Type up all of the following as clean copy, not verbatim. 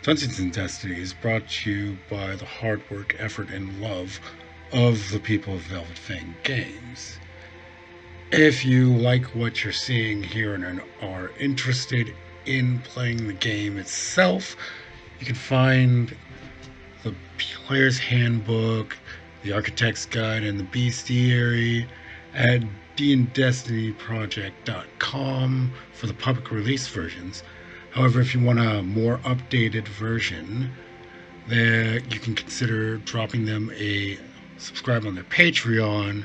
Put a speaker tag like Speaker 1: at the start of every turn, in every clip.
Speaker 1: Dungeons and Destiny is brought to you by the hard work, effort, and love of the people of Velvet Fang Games. If you like what you're seeing here and are interested in playing the game itself, you can find the Player's Handbook, the Architect's Guide, and the Bestiary at dndestinyproject.com for the public release versions. However, if you want a more updated version, there you can consider dropping them a subscribe on their Patreon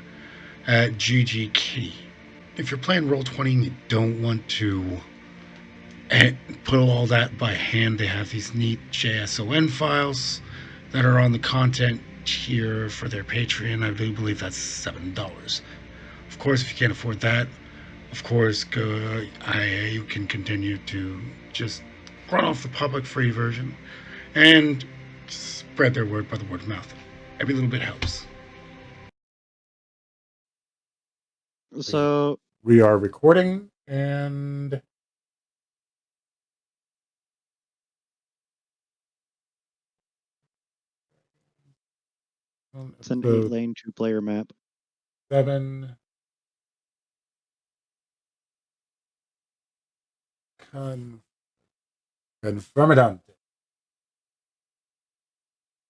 Speaker 1: at GGK. If you're playing Roll20 and you don't want to put all that by hand, they have these neat JSON files that are on the content tier for their Patreon. I do believe that's $7. Of course, if you can't afford that, of course, you can continue to just run off the public free version and spread their word by the word of mouth. Every little bit helps.
Speaker 2: So
Speaker 1: we are recording and
Speaker 2: it's an 8-lane 2-player map.
Speaker 1: 7 Confirmadante.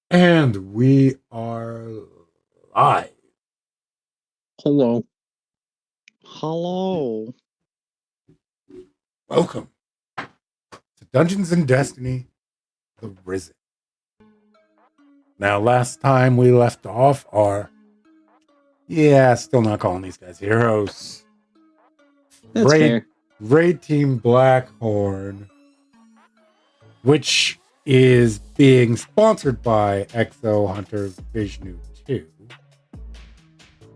Speaker 1: And we are live.
Speaker 3: Hello.
Speaker 2: Hello.
Speaker 1: Welcome to Dungeons and Destiny, The Risen. Now, last time we left off still not calling these guys heroes.
Speaker 3: That's fair.
Speaker 1: Raid Team Blackhorn, which is being sponsored by Exo Hunters Vishnu 2,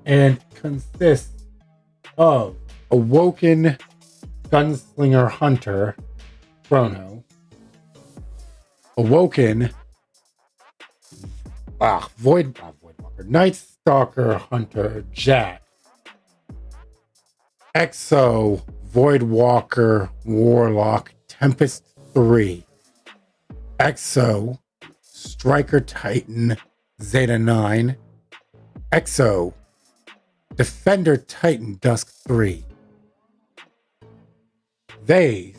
Speaker 1: and consists of Awoken Gunslinger Hunter Chrono, Awoken Voidwalker Night Stalker Hunter Jack, Exo Voidwalker Warlock Tempest 3, Exo Striker Titan Zeta 9, Exo Defender Titan Dusk 3. Raid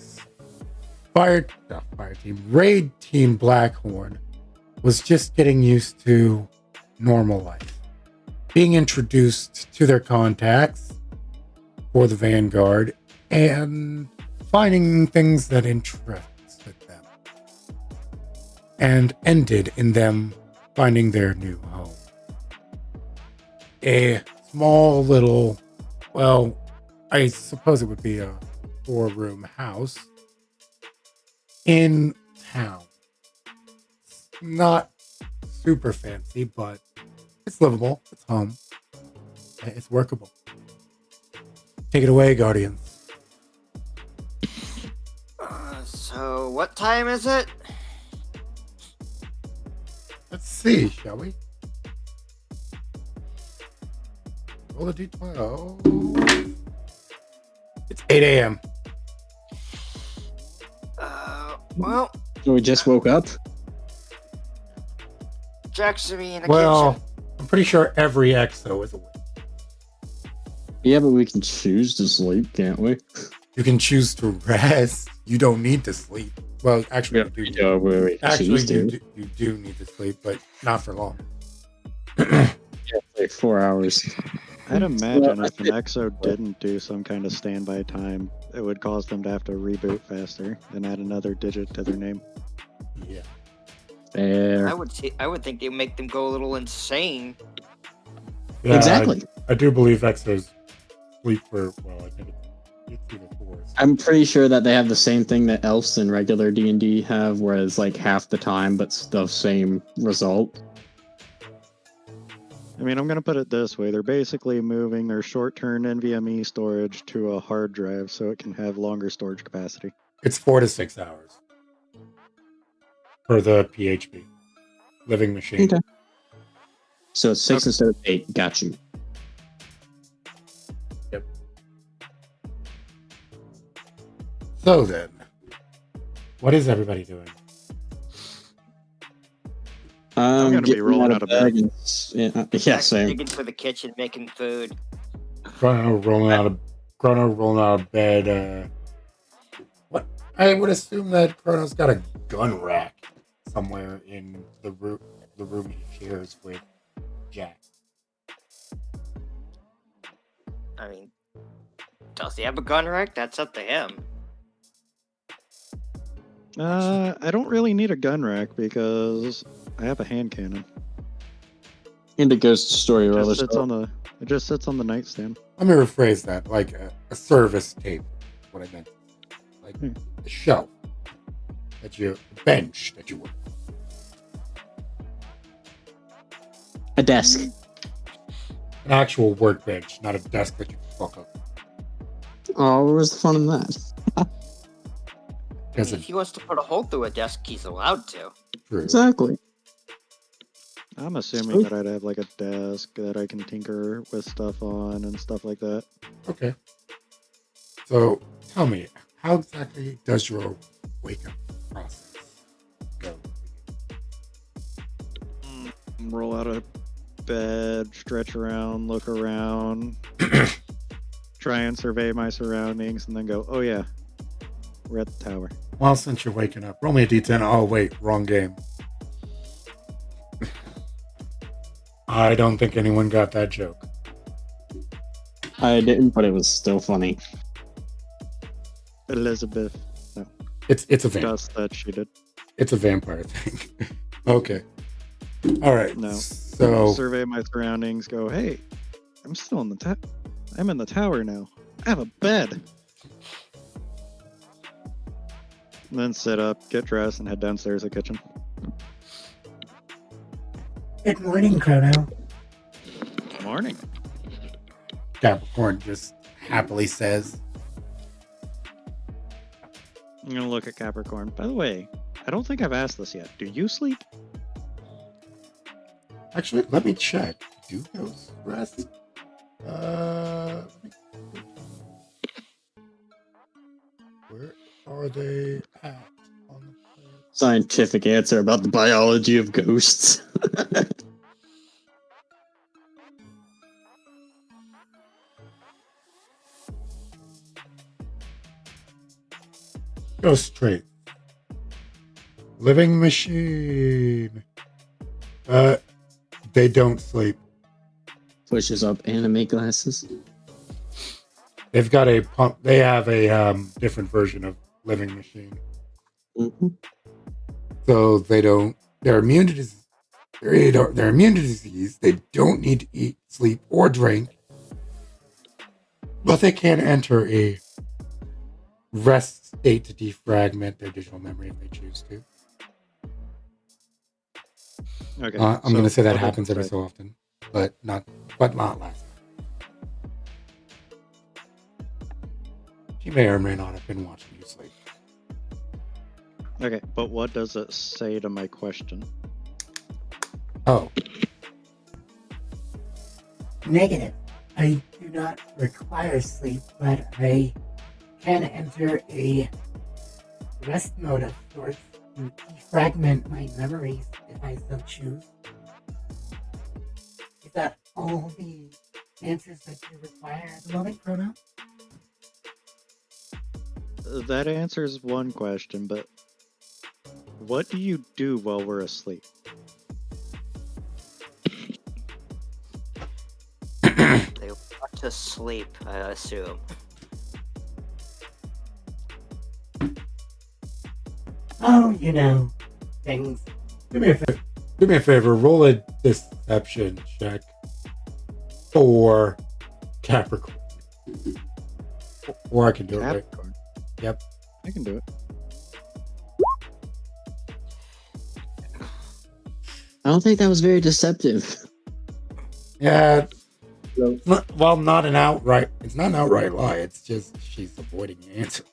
Speaker 1: Team Blackhorn was just getting used to normal life, being introduced to their contacts for the Vanguard and finding things that interested them, and ended in them finding their new home. A small little, well, I suppose it would be a 4-room house in town. It's not super fancy, but it's livable. It's home. It's workable. Take it away, Guardians.
Speaker 4: So what time is it?
Speaker 1: Let's see, shall we? Roll a d12. It's 8 a.m.
Speaker 4: Well,
Speaker 3: We just woke up.
Speaker 4: Jack's to be in the
Speaker 1: Well,
Speaker 4: kitchen.
Speaker 1: I'm pretty sure every Exo is awake.
Speaker 3: Yeah, but we can choose to sleep, can't we?
Speaker 1: You can choose to rest. You don't need to sleep. Well, actually,
Speaker 3: Yeah,
Speaker 1: you do.
Speaker 3: yeah, we
Speaker 1: Actually,
Speaker 3: choose to.
Speaker 1: you do need to sleep, but not for long.
Speaker 3: Yeah, like 4 hours.
Speaker 2: I'd imagine
Speaker 3: Well,
Speaker 2: if an Exo didn't do some kind of standby time, it would cause them to have to reboot faster and add another digit to their name.
Speaker 1: Yeah.
Speaker 3: Fair.
Speaker 4: I would think they would make them go a little insane.
Speaker 1: Yeah,
Speaker 3: Exactly.
Speaker 1: I do believe Exos sleep for, well, I think it's either 4.
Speaker 3: I'm pretty sure that they have the same thing that elves in regular D&D have, where it's like half the time, but the same result.
Speaker 2: I mean, I'm going to put it this way. They're basically moving their short-term NVMe storage to a hard drive so it can have longer storage capacity.
Speaker 1: It's 4 to 6 hours for the PHP living machine.
Speaker 3: Okay. So it's 6 instead of 8. Got you.
Speaker 1: Yep. So then, what is everybody doing?
Speaker 2: I'm gonna be
Speaker 3: getting
Speaker 2: rolling out of bed.
Speaker 3: and yeah,
Speaker 4: Jack's
Speaker 3: same.
Speaker 4: digging for the kitchen, making food.
Speaker 1: Chrono rolling out of bed. What? I would assume that Chrono's got a gun rack somewhere in the room he shares with Jack.
Speaker 4: I mean, does he have a gun rack? That's up to him.
Speaker 2: I don't really need a gun rack because I have a hand cannon.
Speaker 3: And a ghost story
Speaker 2: It
Speaker 3: roller.
Speaker 2: just sits on the nightstand.
Speaker 1: Let me rephrase that, like a service table. What I meant, like a shelf a bench that you work.
Speaker 3: A desk.
Speaker 1: An actual workbench, not a desk that you can fuck up.
Speaker 3: Oh, where's the fun in that?
Speaker 1: Because
Speaker 4: If he wants to put a hole through a desk, he's allowed to.
Speaker 1: true.
Speaker 3: Exactly.
Speaker 2: I'm assuming that I'd have like a desk that I can tinker with stuff on and stuff like that.
Speaker 1: Okay. So tell me, how exactly does your wake up process go?
Speaker 2: Roll out of bed, stretch around, look around, try and survey my surroundings, and then go, oh yeah, we're at the tower.
Speaker 1: Well, since you're waking up, roll me a d10. Oh, wait, wrong game. I don't think anyone got that joke.
Speaker 3: I didn't, but it was still funny.
Speaker 2: Elizabeth. No.
Speaker 1: It's a vampire.
Speaker 2: Just that she did.
Speaker 1: It's a vampire thing. Okay. All right.
Speaker 2: No.
Speaker 1: So
Speaker 2: Survey my surroundings, go, hey, I'm still in the I'm in the tower now. I have a bed. And then sit up, get dressed, and head downstairs to the kitchen.
Speaker 1: good morning, Chrono.
Speaker 2: Morning.
Speaker 1: Capricorn just happily says,
Speaker 2: I'm gonna look at Capricorn. By the way, I don't think I've asked this yet. Do you sleep?
Speaker 1: actually, let me check. Do ghosts rest? Where are they at? On the
Speaker 3: Scientific answer about the biology of ghosts.
Speaker 1: Go straight. Living machine. They don't sleep.
Speaker 3: Pushes up anime glasses.
Speaker 1: They've got a pump. They have a different version of living machine.
Speaker 3: Mm-hmm.
Speaker 1: So they don't. They're immune to disease. They're immune to disease. They don't need to eat, sleep, or drink. But they can enter a rest state to defragment their digital memory if they choose to.
Speaker 2: Okay.
Speaker 1: I'm going to say that
Speaker 2: what did
Speaker 1: happens
Speaker 2: it
Speaker 1: every
Speaker 2: say?
Speaker 1: so often, but not last. She may or may not have been watching you sleep.
Speaker 2: Okay, but what does it say to my question?
Speaker 1: Oh,
Speaker 5: Negative. I do not require sleep, but I can enter a rest mode of sorts to defragment my memories if I so choose. Is that all the answers that you require at the moment, Chrono?
Speaker 2: That answers one question, but what do you do while we're asleep?
Speaker 4: They want to sleep, I assume.
Speaker 5: Oh, you know, things.
Speaker 1: do me a favor. Do me a favor. Roll a deception check for Capricorn, or I can do it. Right?
Speaker 2: Capricorn.
Speaker 1: Yep.
Speaker 2: I can do it.
Speaker 3: I don't think that was very deceptive.
Speaker 1: Yeah. Well, not an outright. It's not an outright lie. It's just she's avoiding the answer.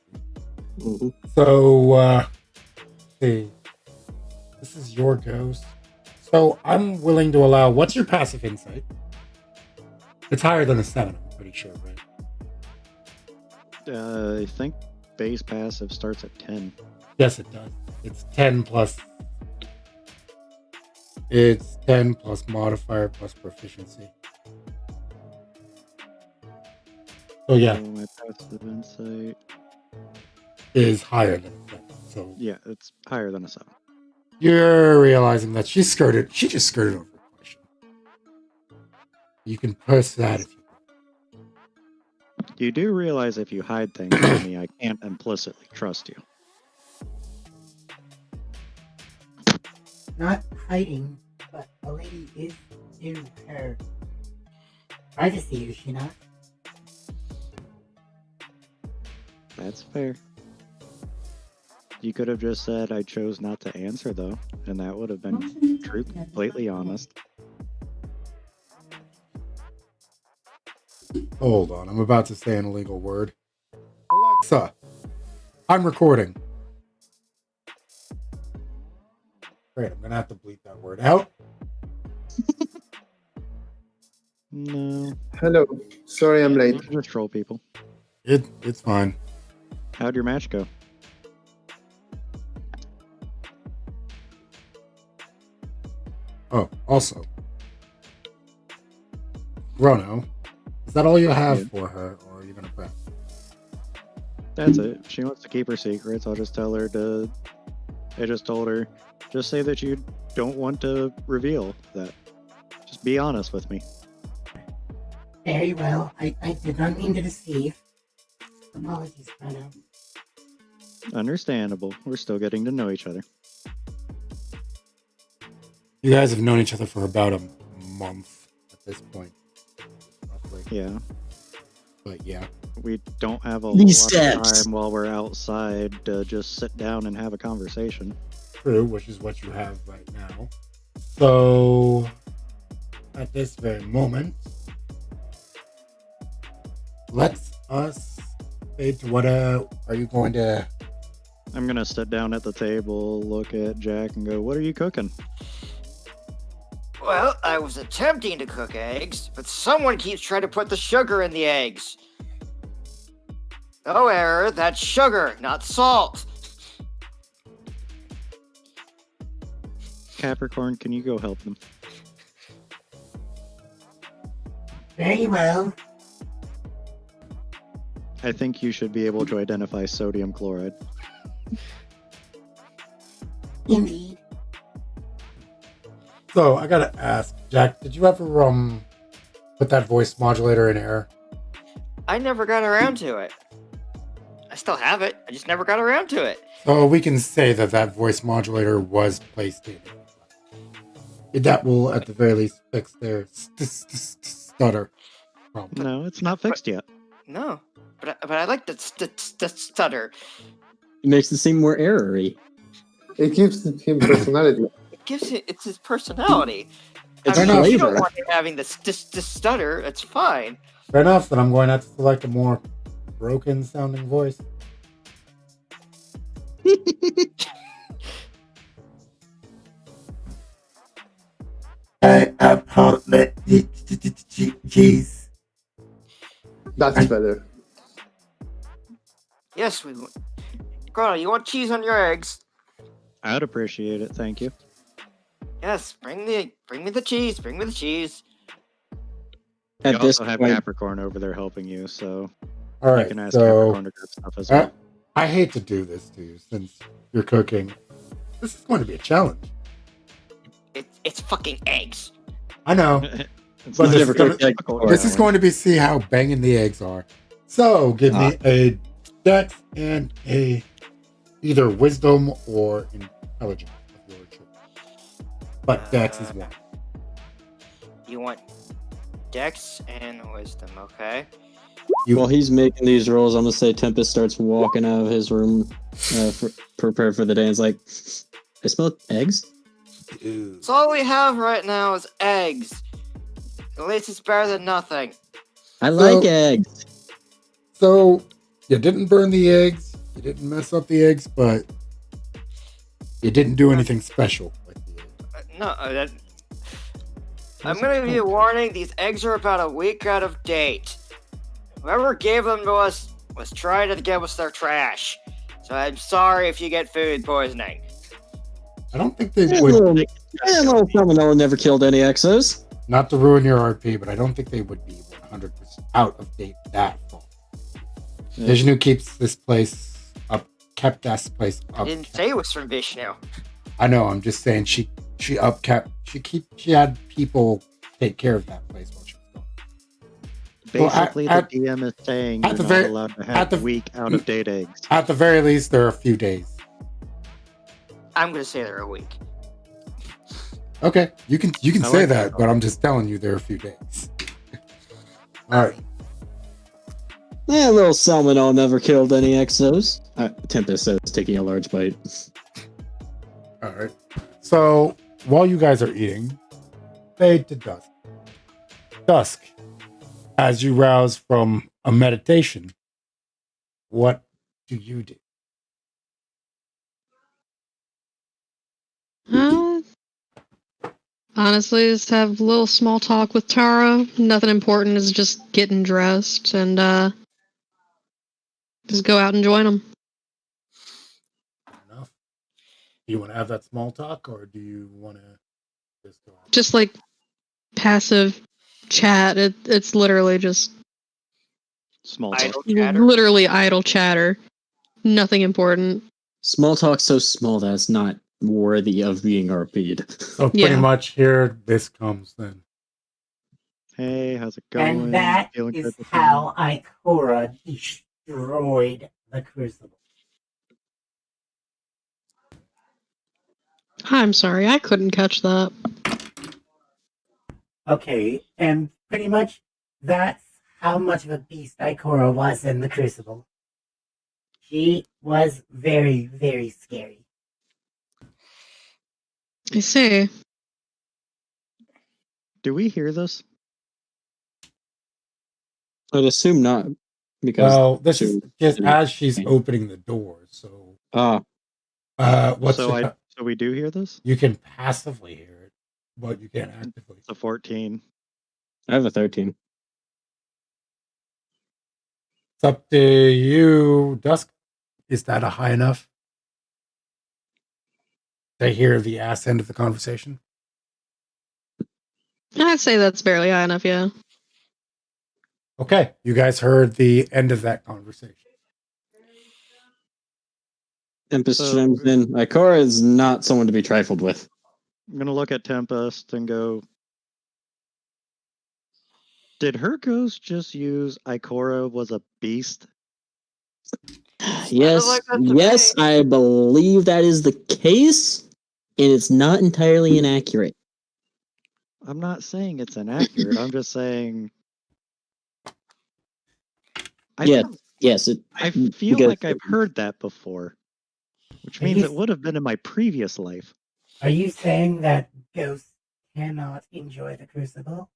Speaker 3: Mm-hmm.
Speaker 1: So, see, this is your ghost. So I'm willing to allow. What's your passive insight? It's higher than a 7. I'm pretty sure, right?
Speaker 2: I think base passive starts at 10.
Speaker 1: Yes, it does. It's 10 plus. It's 10 plus modifier plus proficiency. So yeah,
Speaker 2: Oh, my passive insight.
Speaker 1: is higher than a 7. So
Speaker 2: Yeah, it's higher than a 7.
Speaker 1: you're realizing that she just skirted over a question. You can press that if you want.
Speaker 2: You do realize if you hide things from me, I can't implicitly trust you.
Speaker 5: Not hiding, but a lady is in her privacy, is she not?
Speaker 2: That's fair. You could have just said I chose not to answer, though, and that would have been completely honest.
Speaker 1: Hold on, I'm about to say an illegal word. Alexa, I'm recording. Great, I'm gonna have to bleep that word out.
Speaker 2: No,
Speaker 6: Hello. Sorry I'm late.
Speaker 2: just troll people.
Speaker 1: It's fine.
Speaker 2: How'd your match go?
Speaker 1: Oh, also, Rono, is that all you have
Speaker 2: Yeah.
Speaker 1: for her, or are you gonna prep?
Speaker 2: That's it. If she wants to keep her secrets, I'll just tell her to. I just told her, just say that you don't want to reveal that. Just be honest with me.
Speaker 5: Very well. I did not mean to deceive. Apologies, Bruno.
Speaker 2: Understandable. We're still getting to know each other.
Speaker 1: You guys have known each other for about a month at this point, roughly.
Speaker 2: Yeah.
Speaker 1: But yeah,
Speaker 2: We don't have a
Speaker 3: These
Speaker 2: lot of
Speaker 3: steps.
Speaker 2: time while we're outside to just sit down and have a conversation.
Speaker 1: true, which is what you have right now. So, at this very moment, let's us fade to what are you going to?
Speaker 2: I'm gonna sit down at the table, look at Jack, and go, "What are you cooking?"
Speaker 4: Well, I was attempting to cook eggs, but someone keeps trying to put the sugar in the eggs. No error, that's sugar, not salt.
Speaker 2: Capricorn, can you go help them?
Speaker 5: Very well.
Speaker 2: I think you should be able to identify sodium chloride.
Speaker 5: Indeed.
Speaker 1: So I gotta ask, Jack, did you ever put that voice modulator in air?
Speaker 4: I never got around to it. I still have it, I just never got around to it.
Speaker 1: So we can say that that voice modulator was placed in. That will, at the very least, fix their stutter problem.
Speaker 2: No, it's not fixed yet.
Speaker 4: No, but I like the stutter.
Speaker 3: It makes it seem more error-y.
Speaker 6: It gives him personality.
Speaker 4: It gives it, it's his personality.
Speaker 3: It's
Speaker 4: I mean, if you
Speaker 3: flavor.
Speaker 4: don't want him having the stutter, it's fine.
Speaker 1: Fair enough, then I'm going to have to select a more broken sounding voice.
Speaker 5: Jeez.
Speaker 6: That's better.
Speaker 4: Yes, we want. Girl, you want cheese on your eggs?
Speaker 2: I'd appreciate it, thank you.
Speaker 4: Yes, bring me the cheese. Bring me the cheese.
Speaker 2: You
Speaker 3: At this
Speaker 2: also have
Speaker 3: point,
Speaker 2: Capricorn over there helping you, so
Speaker 1: All
Speaker 2: you
Speaker 1: right,
Speaker 2: can ask
Speaker 1: so
Speaker 2: Capricorn to grab stuff as well.
Speaker 1: I hate to do this to you since you're cooking. This is going to be a challenge.
Speaker 4: It's fucking eggs.
Speaker 1: I know.
Speaker 2: It's
Speaker 1: But
Speaker 2: not
Speaker 1: this
Speaker 3: never
Speaker 1: is gonna-
Speaker 3: cooked egg
Speaker 2: typical
Speaker 3: before.
Speaker 1: This is
Speaker 2: challenge.
Speaker 1: going to be see how banging the eggs are. So give me a dex and a either wisdom or intelligence of your choice. But dex is one.
Speaker 4: You want dex and wisdom, okay?
Speaker 3: while he's making these rolls, I'm gonna say Tempest starts walking out of his room, prepared for the day. And it's like, I smell eggs.
Speaker 4: So all we have right now is eggs. At least it's better than nothing.
Speaker 3: I like eggs.
Speaker 1: So you didn't burn the eggs, you didn't mess up the eggs, but you didn't do anything special with the eggs.
Speaker 4: No, I'm gonna give you a warning. These eggs are about a week out of date. Whoever gave them to us was trying to give us their trash. So I'm sorry if you get food poisoning.
Speaker 1: I don't think they
Speaker 3: Yeah,
Speaker 1: would.
Speaker 3: little Salmonella never killed any exos.
Speaker 1: Not to ruin your RP, but I don't think they would be 100% out of date that far.
Speaker 2: Yeah.
Speaker 1: Vishnu keeps this place up, kept this place up.
Speaker 4: I didn't say it was from Vishnu.
Speaker 1: I know. I'm just saying she had people take care of that place while she was gone.
Speaker 2: Basically,
Speaker 1: Well,
Speaker 2: the DM is saying
Speaker 1: at
Speaker 2: you're
Speaker 1: the
Speaker 2: not
Speaker 1: very-
Speaker 2: allowed to
Speaker 1: at
Speaker 2: have
Speaker 1: the-
Speaker 2: weak, out-of-date eggs.
Speaker 1: At the very least, there are a few days.
Speaker 4: I'm gonna say they're a week.
Speaker 1: Okay, you can
Speaker 2: I
Speaker 1: say
Speaker 2: like
Speaker 1: that,
Speaker 2: that.
Speaker 1: but I'm just telling you there are a few days. All right.
Speaker 3: Yeah, little Salmonella never killed any exos. Tempest says taking a large bite.
Speaker 1: All right. So while you guys are eating, fade to dusk. Dusk, as you rouse from a meditation, what do you do?
Speaker 7: Honestly, just have a little small talk with Tara. Nothing important, is just getting dressed and just go out and join them.
Speaker 1: Fair enough. Do you want to have that small talk, or do you want to just go out?
Speaker 7: Just like passive chat. It's literally just
Speaker 2: Small talk.
Speaker 4: Idle chatter.
Speaker 7: literally idle chatter. Nothing important.
Speaker 3: Small talk's so small that it's not worthy of being RP'd.
Speaker 1: So pretty
Speaker 7: Yeah.
Speaker 1: much here this comes then.
Speaker 2: Hey, how's it going?
Speaker 5: And that
Speaker 2: Feeling
Speaker 5: is
Speaker 2: good this
Speaker 5: how Ikora destroyed the Crucible.
Speaker 7: I'm sorry, I couldn't catch that.
Speaker 5: Okay, and pretty much that's how much of a beast Ikora was in the Crucible. She was very, very scary.
Speaker 7: I see.
Speaker 2: Do we hear this?
Speaker 3: I'd assume not, because
Speaker 1: Well, this is just
Speaker 3: to-
Speaker 1: as she's opening the door. So, what's
Speaker 2: so
Speaker 1: the-
Speaker 2: so we do hear this?
Speaker 1: you can passively hear it, but you can't actively.
Speaker 2: It's a 14.
Speaker 3: I have a 13.
Speaker 1: It's up to you, Dusk. Is that a high enough to hear the ass end of the conversation?
Speaker 7: I'd say that's barely high enough, yeah.
Speaker 1: Okay, you guys heard the end of that conversation.
Speaker 3: Tempest
Speaker 2: So-
Speaker 3: chimes in. Ikora is not someone to be trifled with.
Speaker 2: I'm going to look at Tempest and go, did her ghost just use Ikora was a beast?
Speaker 3: Yes,
Speaker 4: like that to
Speaker 3: yes,
Speaker 4: me.
Speaker 3: I believe that is the case, and it's not entirely inaccurate.
Speaker 2: I'm not saying it's inaccurate. I'm just saying.
Speaker 3: Yeah. Yes,
Speaker 2: I feel
Speaker 3: because-
Speaker 2: like I've heard that before, which
Speaker 5: Are
Speaker 2: means
Speaker 5: you-
Speaker 2: it would have been in my previous life.
Speaker 5: Are you saying that ghosts cannot enjoy the Crucible?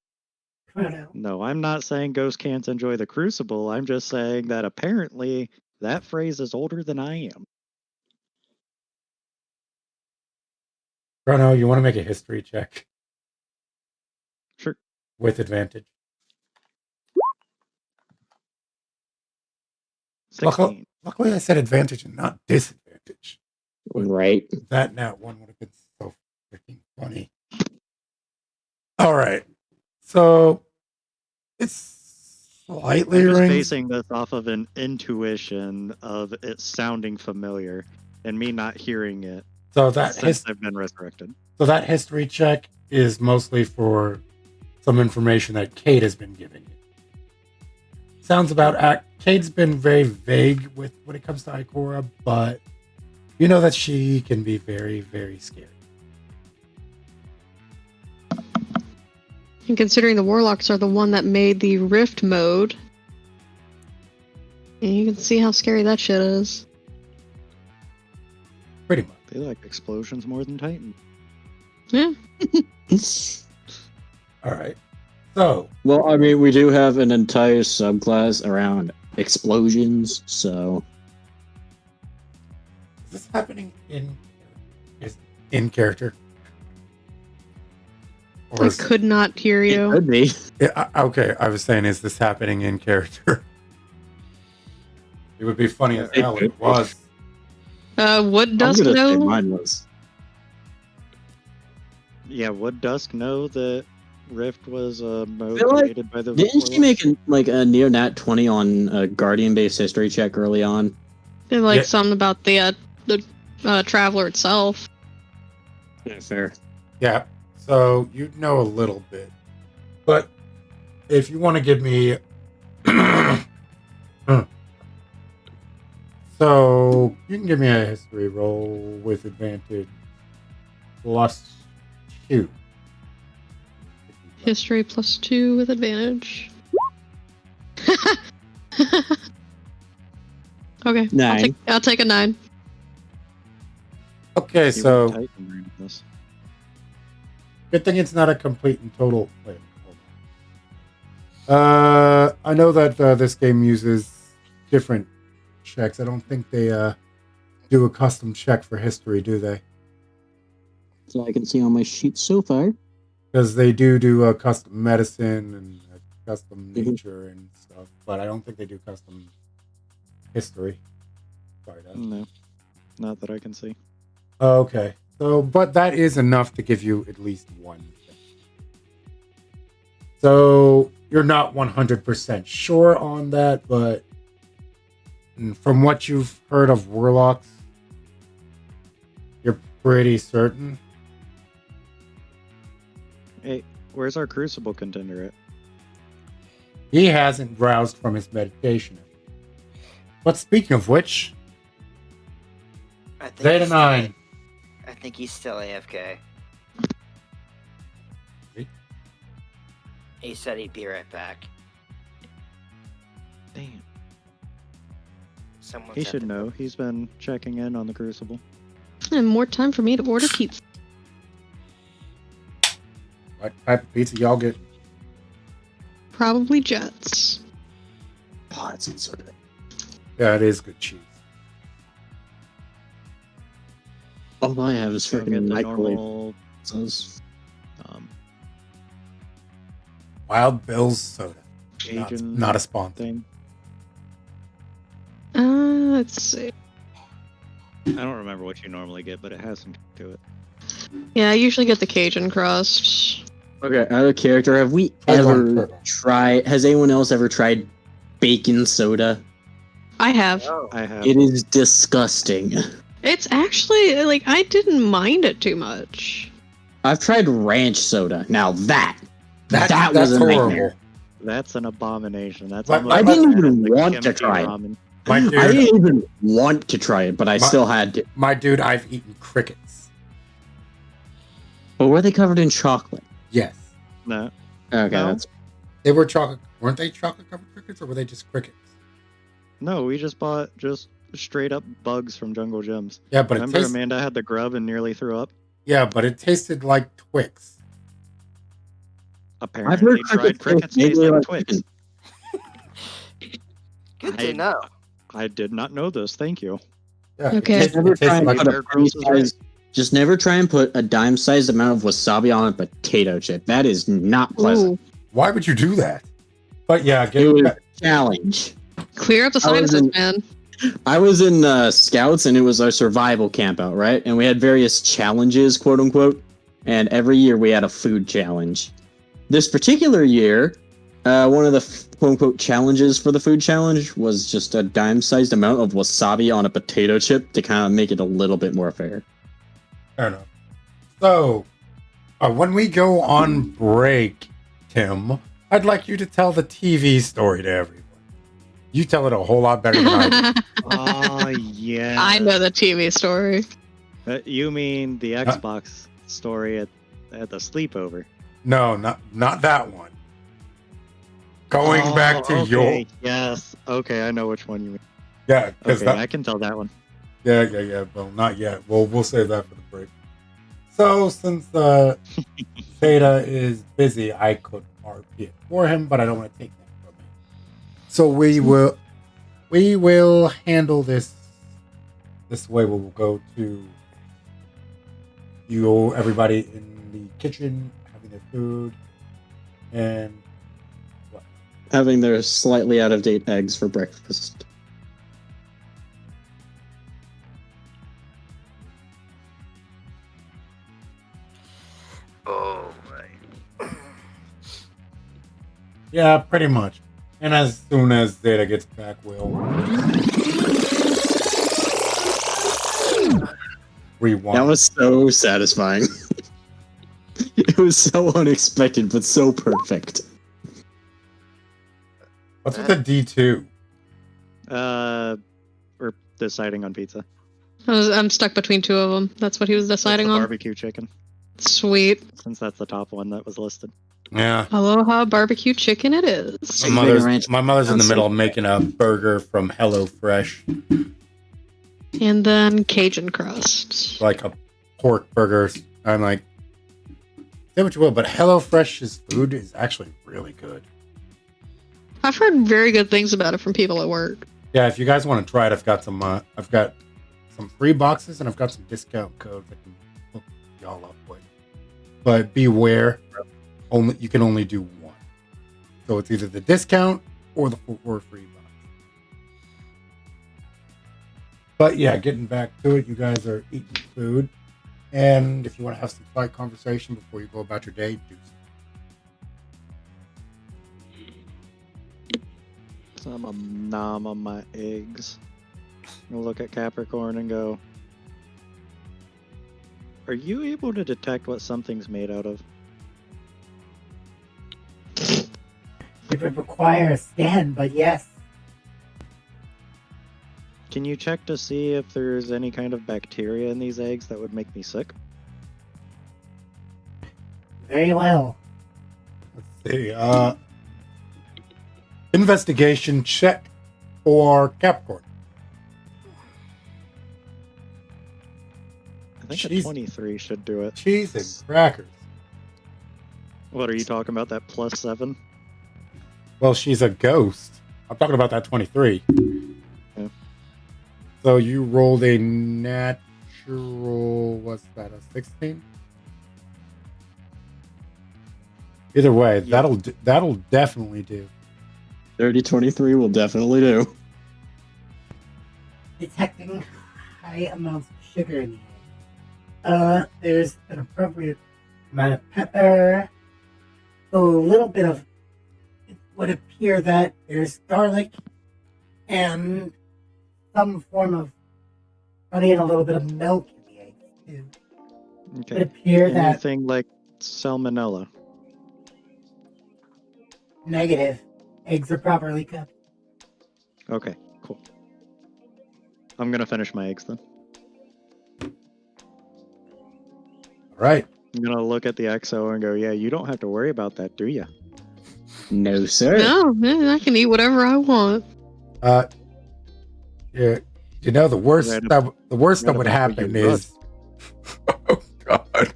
Speaker 5: Chrono.
Speaker 2: No, I'm not saying ghosts can't enjoy the Crucible. I'm just saying that apparently that phrase is older than I am.
Speaker 1: Chrono, you want to make a history check
Speaker 2: Sure.
Speaker 1: with advantage?
Speaker 2: 16.
Speaker 1: Luckily, I said advantage and not disadvantage.
Speaker 3: right.
Speaker 1: That nat one would have been so freaking funny. All right, so it's slightly
Speaker 2: I'm just
Speaker 1: rings.
Speaker 2: basing this off of an intuition of it sounding familiar and me not hearing it
Speaker 1: So that
Speaker 2: since I've been resurrected.
Speaker 1: So that history check is mostly for some information that Kate has been giving you. Sounds about Kate's been very vague with when it comes to Ikora, but you know that she can be very, very scary.
Speaker 7: And considering the warlocks are the one that made the rift mode, and you can see how scary that shit is.
Speaker 1: Pretty much.
Speaker 2: They like explosions more than Titan.
Speaker 7: Yeah.
Speaker 1: All right. So
Speaker 3: Well, I mean, we do have an entire subclass around explosions, so
Speaker 1: is this happening in character? Or
Speaker 7: I
Speaker 1: is,
Speaker 7: could not hear
Speaker 3: it
Speaker 7: you.
Speaker 3: could be.
Speaker 1: okay, I was saying, is this happening in character? It would be funny as
Speaker 3: It
Speaker 1: hell if
Speaker 3: could
Speaker 1: it was.
Speaker 7: What
Speaker 3: I'm
Speaker 7: does
Speaker 3: gonna say
Speaker 7: know?
Speaker 3: mine was.
Speaker 2: Yeah, would Dusk know that Rift was a mode
Speaker 3: feel like-
Speaker 2: created by the
Speaker 3: Didn't she
Speaker 2: Warlocks?
Speaker 3: make a near nat 20 on a Guardian-based history check early on?
Speaker 7: And like
Speaker 1: Yeah.
Speaker 7: something about the traveler itself.
Speaker 3: Yeah, fair.
Speaker 1: Yeah, so you know a little bit. But if you want to give me... So, you can give me a history roll with advantage +2.
Speaker 7: History +2 with advantage. Okay,
Speaker 3: 9.
Speaker 7: I'll take a 9.
Speaker 1: Okay,
Speaker 2: You
Speaker 1: so...
Speaker 2: went Titan during this.
Speaker 1: Good thing it's not a complete and total... Wait, hold on. I know that this game uses different checks. I don't think they do a custom check for history, do they?
Speaker 3: So I can see on my sheet so far.
Speaker 1: Because they do a custom medicine and a custom
Speaker 3: Mhm.
Speaker 1: nature and stuff, but I don't think they do custom history. Sorry, Dad.
Speaker 2: No, not that I can see.
Speaker 1: Okay, so but that is enough to give you at least one thing. So you're not 100% sure on that, but from what you've heard of warlocks, you're pretty certain.
Speaker 2: Hey, where's our Crucible contender at?
Speaker 1: He hasn't roused from his meditation. But speaking of which,
Speaker 4: I think
Speaker 1: Zeta
Speaker 4: he's still-
Speaker 1: 9.
Speaker 4: I think he's still AFK.
Speaker 1: See?
Speaker 4: He said he'd be right back.
Speaker 2: Damn.
Speaker 4: Someone's
Speaker 2: He
Speaker 4: at
Speaker 2: should
Speaker 4: the-
Speaker 2: know. He's been checking in on the Crucible.
Speaker 7: And more time for me to order pizza.
Speaker 1: What type of pizza y'all get?
Speaker 7: Probably Jets.
Speaker 3: Oh, that's so good.
Speaker 1: Yeah, it is good cheese.
Speaker 3: All I have is
Speaker 2: Go get
Speaker 3: freaking
Speaker 2: the
Speaker 3: microwave
Speaker 2: normal
Speaker 3: pizzas.
Speaker 1: Wild Bill's soda. Not,
Speaker 2: Cajun
Speaker 1: not a sponsor.
Speaker 2: thing.
Speaker 7: Let's see.
Speaker 2: I don't remember what you normally get, but it has some to it.
Speaker 7: Yeah, I usually get the Cajun crust.
Speaker 3: Okay, out of character, have we
Speaker 1: Try one
Speaker 3: ever
Speaker 1: turbo.
Speaker 3: tried? Has anyone else ever tried bacon soda?
Speaker 7: I have.
Speaker 4: Oh,
Speaker 2: I have.
Speaker 3: It is disgusting.
Speaker 7: It's actually, like, I didn't mind it too much.
Speaker 3: I've tried ranch soda. Now that was
Speaker 1: That's
Speaker 3: a
Speaker 1: horrible.
Speaker 3: nightmare.
Speaker 2: That's an abomination. That's
Speaker 1: But-
Speaker 2: almost
Speaker 3: I didn't
Speaker 2: as
Speaker 3: even
Speaker 2: bad as
Speaker 3: want to
Speaker 2: kimchi
Speaker 3: try it.
Speaker 2: ramen.
Speaker 1: My
Speaker 3: I
Speaker 1: dude,
Speaker 3: didn't even want to try it, but I still had to.
Speaker 1: my dude, I've eaten crickets.
Speaker 3: But were they covered in chocolate?
Speaker 1: Yes.
Speaker 2: No,
Speaker 3: Okay,
Speaker 2: No.
Speaker 3: that's
Speaker 1: They were chocolate. Weren't they chocolate covered crickets or were they just crickets?
Speaker 2: no, we just bought just straight up bugs from Jungle Gyms.
Speaker 1: Yeah, but
Speaker 2: Remember
Speaker 1: it tasted.
Speaker 2: Amanda had the grub and nearly threw up?
Speaker 1: Yeah, but it tasted like Twix.
Speaker 3: I've heard
Speaker 2: Apparently, dried crickets taste
Speaker 3: mainly
Speaker 2: like
Speaker 3: like
Speaker 2: Twix.
Speaker 3: chicken.
Speaker 4: good to
Speaker 2: I-
Speaker 4: know.
Speaker 2: I did not know this. Thank you.
Speaker 1: Yeah,
Speaker 7: Okay.
Speaker 1: It tasted,
Speaker 3: Never
Speaker 1: it tasted
Speaker 3: try and
Speaker 1: like
Speaker 3: put a
Speaker 2: Bear Grylls is right.
Speaker 3: just never try and put a dime-sized amount of wasabi on a potato chip. That is not pleasant.
Speaker 7: Ooh,
Speaker 1: Why would you do that? But yeah,
Speaker 3: It
Speaker 1: get
Speaker 3: was
Speaker 1: back.
Speaker 3: a challenge.
Speaker 7: clear up the
Speaker 3: I was
Speaker 7: sinuses,
Speaker 3: in-
Speaker 7: man.
Speaker 3: I was in Scouts, and it was our survival camp out, right? And we had various challenges, quote unquote. And every year we had a food challenge. This particular year, one of the quote unquote challenges for the food challenge was just a dime-sized amount of wasabi on a potato chip to kind of make it a little bit more fair.
Speaker 1: Fair enough. So, when we go on break, Tim, I'd like you to tell the TV story to everyone. You tell it a whole lot better than I do.
Speaker 2: Oh yeah.
Speaker 7: I know the TV story.
Speaker 2: You mean the Xbox story at the sleepover?
Speaker 1: No, not that one. Going back to
Speaker 2: okay. Yes. Okay, I know which one you mean.
Speaker 1: yeah, because
Speaker 2: Okay, I can tell that one.
Speaker 1: yeah. Well, not yet. We'll save that for the break. So since Theta is busy, I could RP it for him, but I don't want to take that from him. So we will handle this way. We'll go to everybody in the kitchen having their food, and
Speaker 3: Having their slightly out-of-date eggs for breakfast.
Speaker 4: Oh my.
Speaker 1: Yeah, pretty much. And as soon as Zeta gets back, we'll rewind.
Speaker 3: That was so satisfying. It was so unexpected, but so perfect.
Speaker 1: What's with the D2?
Speaker 2: We're deciding on pizza.
Speaker 7: I'm stuck between two of them. That's what he was
Speaker 2: That's
Speaker 7: deciding
Speaker 2: the
Speaker 7: on.
Speaker 2: barbecue chicken,
Speaker 7: Sweet.
Speaker 2: since that's the top one that was listed.
Speaker 1: Yeah.
Speaker 7: Aloha barbecue chicken it is.
Speaker 1: My mother's in the middle of making a burger from HelloFresh,
Speaker 7: And then Cajun crust.
Speaker 1: like a pork burger. I'm like, say what you will, but HelloFresh's food is actually really good.
Speaker 7: I've heard very good things about it from people at work.
Speaker 1: Yeah, if you guys want to try it, I've got some free boxes and I've got some discount codes I can hook y'all up with. But beware, you can only do one. So it's either the discount or the free box. But yeah, getting back to it, you guys are eating food. And if you want to have some slight conversation before you go about your day, do so.
Speaker 2: So I'm gonna nom on my eggs. I'm gonna look at Capricorn and go, are you able to detect what something's made out of?
Speaker 5: It would require a scan, but yes.
Speaker 2: Can you check to see if there's any kind of bacteria in these eggs that would make me sick?
Speaker 5: Very well.
Speaker 1: Let's see. Investigation check for Capricorn.
Speaker 2: I think
Speaker 1: Jeez.
Speaker 2: a 23 should do it.
Speaker 1: Cheese and crackers.
Speaker 2: What are you talking about? That +7?
Speaker 1: Well, she's a ghost. I'm talking about that 23.
Speaker 2: Yeah.
Speaker 1: So you rolled a natural, what's that, a 16? Either way,
Speaker 2: Yeah.
Speaker 1: that'll definitely do.
Speaker 3: 3023 will definitely do.
Speaker 5: Detecting high amounts of sugar in the egg. There's an appropriate amount of pepper. A little bit of. It would appear that there's garlic and some form of honey and a little bit of milk in the eggs too. It would
Speaker 2: Okay.
Speaker 5: appear that
Speaker 2: Anything like salmonella?
Speaker 5: negative. Eggs are properly cooked.
Speaker 2: Okay, cool. I'm gonna finish my eggs then.
Speaker 1: All right.
Speaker 2: I'm gonna look at the XO and go, yeah, you don't have to worry about that, do you?
Speaker 3: No, sir.
Speaker 7: No, I can eat whatever I want.
Speaker 1: Yeah. You know the worst
Speaker 2: Right
Speaker 1: that would
Speaker 2: right
Speaker 1: happen
Speaker 2: about where you
Speaker 1: is. Oh God.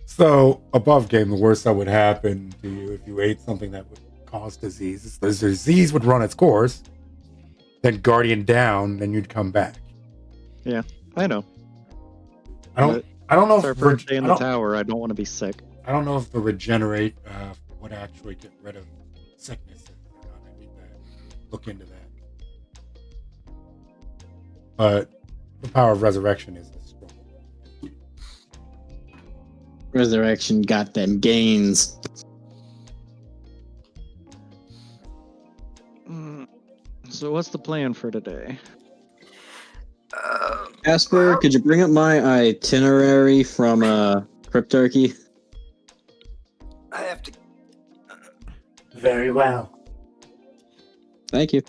Speaker 1: So above game, the worst that would happen to you if you ate something that would cause disease is the disease would run its course, then guardian down, then you'd come back.
Speaker 2: I know.
Speaker 1: I don't know
Speaker 2: It's our
Speaker 1: if
Speaker 2: first day in
Speaker 1: I
Speaker 2: the
Speaker 1: don't-
Speaker 2: tower. I don't want to be sick.
Speaker 1: I don't know if the regenerate would actually get rid of sickness. I need to look into that. But the power of resurrection is strong.
Speaker 3: Resurrection got them gains.
Speaker 2: So what's the plan for today?
Speaker 3: Casper, could you bring up my itinerary from Cryptarchy?
Speaker 4: I have to.
Speaker 5: Very well.
Speaker 3: Thank you.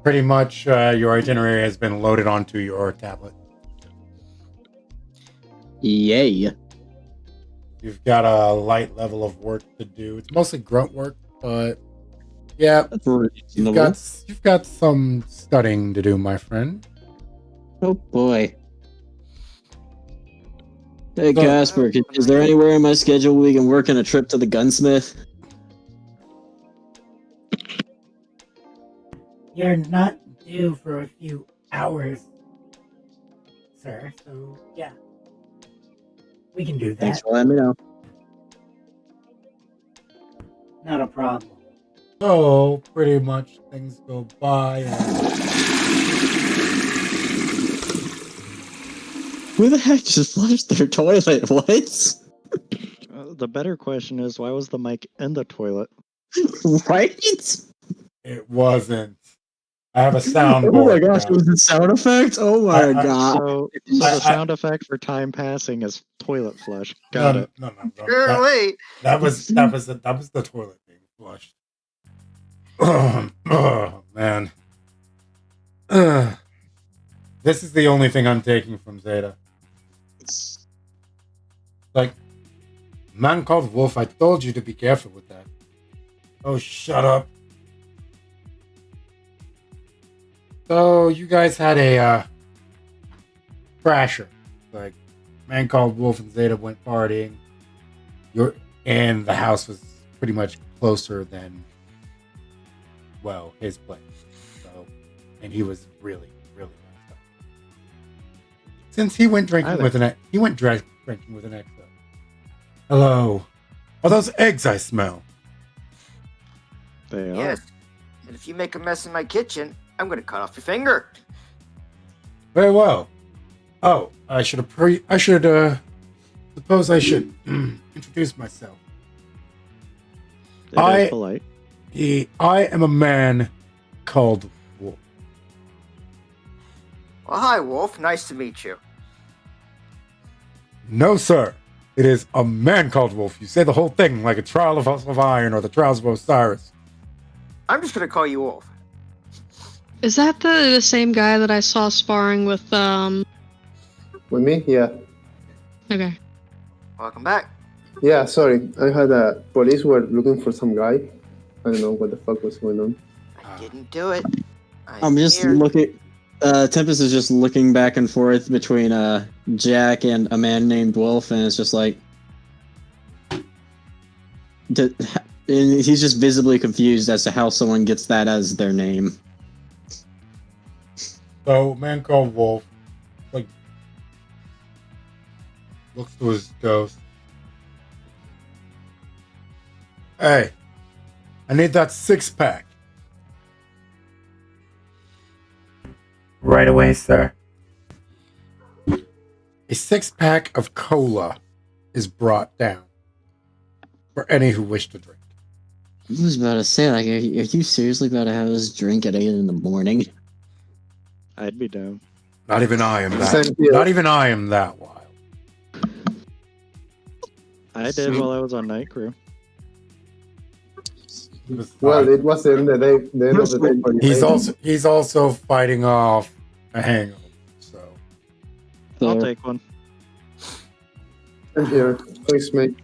Speaker 1: Pretty much your itinerary has been loaded onto your tablet.
Speaker 3: Yay.
Speaker 1: You've got a light level of work to do. It's mostly grunt work, but yeah,
Speaker 3: That's reasonable.
Speaker 1: you've got some studying to do, my friend.
Speaker 3: Oh boy. Hey
Speaker 1: So-
Speaker 3: Casper, is there anywhere in my schedule we can work on a trip to the gunsmith?
Speaker 5: You're not due for a few hours, sir. So, yeah. We can do that.
Speaker 3: Thanks for letting me know.
Speaker 5: Not a problem.
Speaker 1: So pretty much things go by. And
Speaker 3: Who the heck just flushed their toilet? What?
Speaker 2: The better question is, why was the mic in the toilet?
Speaker 3: Right?
Speaker 1: It wasn't. I have a
Speaker 3: Oh
Speaker 1: soundboard.
Speaker 3: my gosh, it was the sound effect? Oh my
Speaker 1: I-
Speaker 3: god.
Speaker 2: So the sound effect for time passing is toilet flush. Got it.
Speaker 1: No.
Speaker 4: Wait.
Speaker 1: That was the toilet being flushed. Oh man. This is the only thing I'm taking from Zeta. Like, man called Wolf, I told you to be careful with that. Oh, shut up. So, you guys had a crasher. Like, man called Wolf and Zeta went partying. And the house was pretty much closer than, well, his place. So, and he was really, really messed up. Since he went drinking with an ex. Hello. Are those eggs I smell?
Speaker 2: They are.
Speaker 4: Yes. And if you make a mess in my kitchen, I'm gonna cut off your finger.
Speaker 1: Very well. Oh, suppose I should introduce myself.
Speaker 2: It is polite.
Speaker 1: I am a man called Wolf.
Speaker 4: Well, hi, Wolf. Nice to meet you.
Speaker 1: No, sir. It is a man called Wolf. You say the whole thing like a trial of iron or the trials of Osiris.
Speaker 4: I'm just gonna call you Wolf.
Speaker 7: Is that the same guy that I saw sparring with,
Speaker 6: With me? Yeah.
Speaker 7: Okay.
Speaker 4: Welcome back.
Speaker 6: Yeah, sorry. I had police were looking for some guy. I don't know what the fuck was going on.
Speaker 4: I didn't do it.
Speaker 3: I'm just
Speaker 4: here.
Speaker 3: looking. Tempest is just looking back and forth between Jack and a man named Wolf, and it's just like, and he's just visibly confused as to how someone gets that as their name.
Speaker 1: So, man called Wolf, like, looks to his ghost. Hey, I need that 6-pack. Right away, sir. A 6-pack of cola is brought down for any who wish to drink.
Speaker 3: I was about to say, like, are you seriously about to have this drink at 8 in the morning?
Speaker 2: I'd be down.
Speaker 1: Not even I am
Speaker 6: Same
Speaker 1: that.
Speaker 6: here.
Speaker 1: Not even I am that wild.
Speaker 2: I did while I was on night crew.
Speaker 6: Well, it was the end of the day for you.
Speaker 1: He's also fighting off a hangover. So
Speaker 2: I'll take one.
Speaker 6: I'm here. Thanks, mate.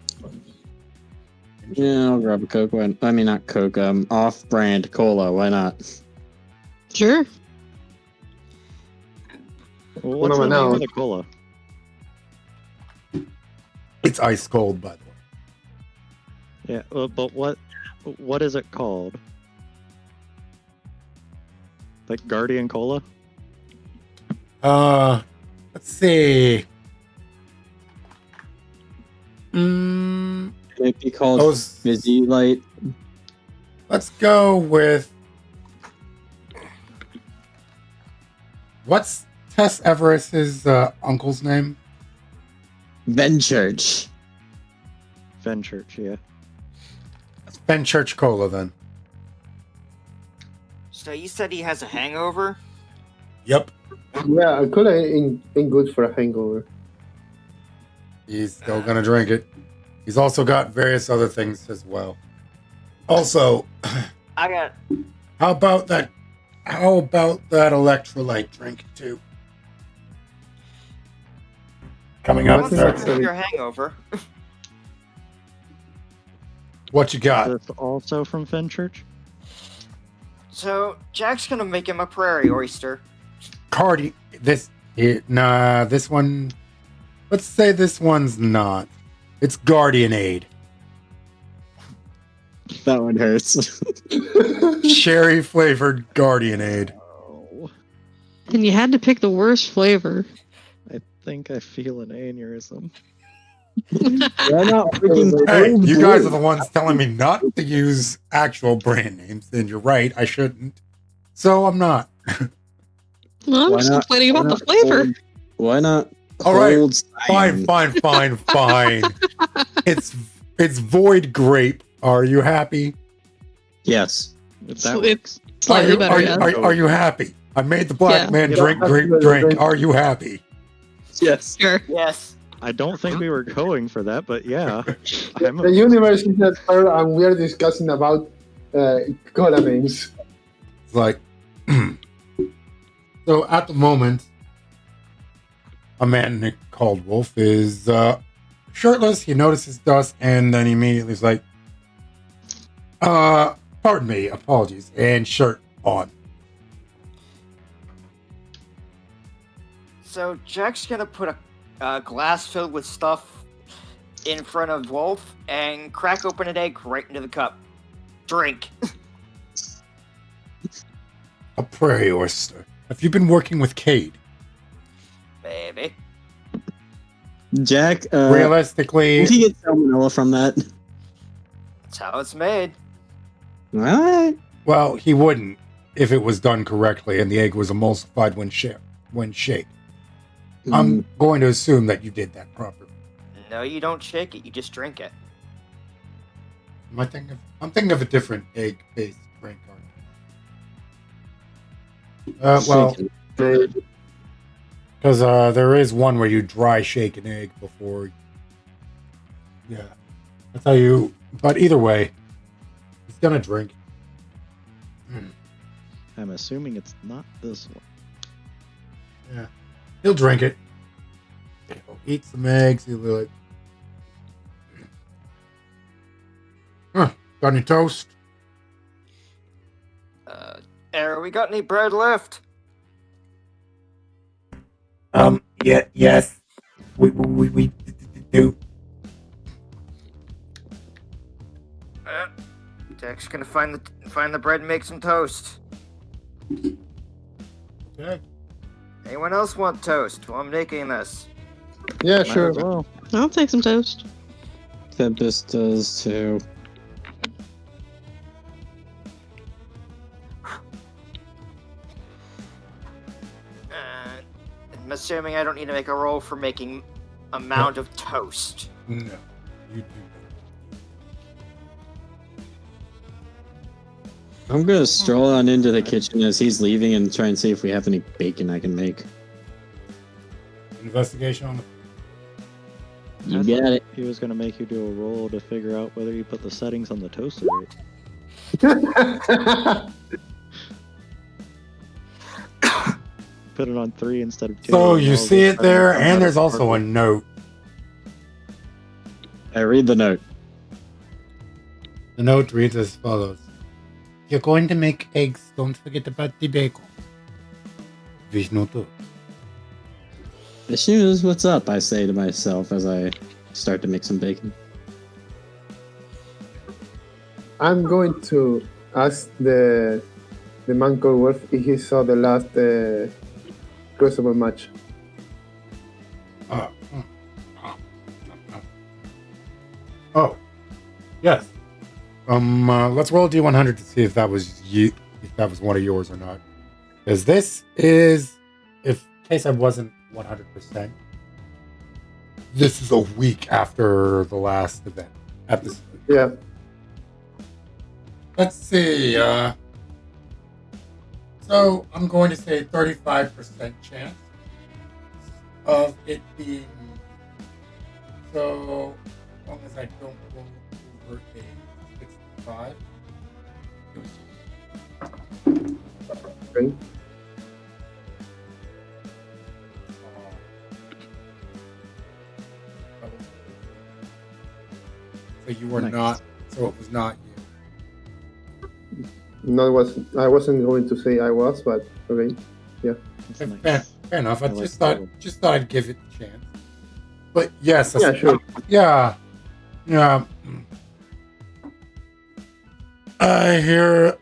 Speaker 3: Yeah, I'll grab a Coke. I mean, not Coke. Off-brand cola. Why not?
Speaker 7: Sure.
Speaker 2: Well, what's the
Speaker 6: no,
Speaker 2: name
Speaker 6: no.
Speaker 2: of the cola?
Speaker 1: it's ice cold, by the way.
Speaker 2: Yeah, but what is it called? Like Guardian Cola?
Speaker 1: Let's see.
Speaker 3: Can it be called
Speaker 1: Those-
Speaker 3: Fizzy Light?
Speaker 1: Let's go with. What's Tess Everest's uncle's name?
Speaker 3: Venchurch.
Speaker 2: Fenchurch, yeah.
Speaker 1: It's Fenchurch Cola, then.
Speaker 4: So you said he has a hangover?
Speaker 1: Yep.
Speaker 6: Yeah, cola ain't good for a hangover.
Speaker 1: He's still gonna drink it. He's also got various other things as well. Also,
Speaker 4: I got.
Speaker 1: how about that electrolyte drink too? Coming up,
Speaker 6: What's
Speaker 1: sir.
Speaker 6: that?
Speaker 4: For your hangover.
Speaker 1: What you got?
Speaker 2: That's also from Fenchurch?
Speaker 4: So Jack's gonna make him a prairie oyster.
Speaker 1: This one. Let's say this one's not. It's Guardian Aid.
Speaker 3: That one hurts.
Speaker 1: Cherry flavored Guardian Aid.
Speaker 2: Oh,
Speaker 7: And you had to pick the worst flavor.
Speaker 2: I think I feel an aneurysm.
Speaker 3: Why not freaking
Speaker 1: Hey,
Speaker 3: Code
Speaker 1: you guys
Speaker 3: Blue?
Speaker 1: are the ones telling me not to use actual brand names, and you're right, I shouldn't. So I'm not.
Speaker 7: Well, I'm
Speaker 3: Why
Speaker 7: just
Speaker 3: not-
Speaker 7: complaining
Speaker 3: why
Speaker 7: about the
Speaker 3: not
Speaker 7: flavor.
Speaker 3: Why not
Speaker 8: All right.
Speaker 3: Cold
Speaker 8: Fine. It's void grape. Are you happy?
Speaker 3: Yes.
Speaker 2: If that
Speaker 7: It's
Speaker 2: works.
Speaker 7: slightly better, yeah.
Speaker 8: Are you happy? I made the black
Speaker 7: Yeah.
Speaker 8: man
Speaker 6: Yeah.
Speaker 8: drink grape drink. Are you happy?
Speaker 3: Yes.
Speaker 7: Sure.
Speaker 4: Yes.
Speaker 2: I don't think we were going for that, but yeah. I'm
Speaker 6: The universe is not fair, and we are discussing about cola names.
Speaker 8: It's like, so at the moment, a man called Wolf is shirtless. He notices dust, and then immediately is like, pardon me, apologies, and shirt on.
Speaker 4: So Jack's gonna put a glass filled with stuff in front of Wolf and crack open an egg right into the cup. Drink.
Speaker 8: A prairie oyster. Have you been working with Cade?
Speaker 4: Maybe.
Speaker 3: Jack,
Speaker 8: Realistically,
Speaker 3: did he get salmonella from that?
Speaker 4: That's how it's made.
Speaker 3: All right.
Speaker 8: well, he wouldn't if it was done correctly and the egg was emulsified when shaked. I'm going to assume that you did that properly.
Speaker 4: No, you don't shake it. You just drink it.
Speaker 8: I'm thinking of a different egg-based drink. Well, because there is one where you dry shake an egg before. Yeah, that's how you. But either way, he's gonna drink.
Speaker 2: I'm assuming it's not this one.
Speaker 8: Yeah, he'll drink it. He'll eat some eggs. He'll be like, got any toast?
Speaker 4: We got any bread left?
Speaker 8: Yeah, yes. We do.
Speaker 4: Jack's gonna find the bread and make some toast.
Speaker 8: Okay.
Speaker 4: Anyone else want toast while I'm making this?
Speaker 6: Yeah,
Speaker 2: Might
Speaker 6: sure.
Speaker 2: as well.
Speaker 7: I'll take some toast.
Speaker 3: Tempest does too.
Speaker 4: I'm assuming I don't need to make a roll for making amount of toast.
Speaker 8: No, you do.
Speaker 3: I'm gonna stroll on into the kitchen as he's leaving and try and see if we have any bacon I can make.
Speaker 8: Investigation on the.
Speaker 3: You
Speaker 2: I
Speaker 3: got
Speaker 2: thought
Speaker 3: it.
Speaker 2: He was going to make you do a roll to figure out whether you put the settings on the toaster right. Put it on 3 instead of 2.
Speaker 8: So
Speaker 2: and
Speaker 8: you
Speaker 2: all
Speaker 8: see
Speaker 2: of
Speaker 8: it
Speaker 2: a
Speaker 8: there,
Speaker 2: sudden
Speaker 8: and
Speaker 2: it's
Speaker 8: there's also a
Speaker 2: perfect.
Speaker 8: note.
Speaker 3: I read the note.
Speaker 8: The note reads as follows: "If you're going to make eggs, don't forget about the bacon." Vishnu too.
Speaker 3: Shoes, what's up? I say to myself as I start to make some bacon.
Speaker 6: I'm going to ask the man called Wolf if he saw the last crossover match.
Speaker 8: Oh, yes. Let's roll a d100 to see if that was you, if that was one of yours or not. Because this is, if in case I wasn't 100%, this is a week after the last event. Episode.
Speaker 6: Yeah.
Speaker 8: Let's see. So I'm going to say 35% chance of it being. So as long as I don't roll over a 65.
Speaker 6: Okay.
Speaker 8: So you were
Speaker 2: Nice.
Speaker 8: not. So it was not you.
Speaker 6: No, I wasn't going to say I was, but okay.
Speaker 2: That's
Speaker 8: Fair,
Speaker 2: nice.
Speaker 8: fair enough. I
Speaker 2: I like
Speaker 8: just
Speaker 2: that
Speaker 8: thought
Speaker 2: one.
Speaker 8: I'd give it a chance. But yes,
Speaker 6: Yeah, sure.
Speaker 8: yeah. I hear.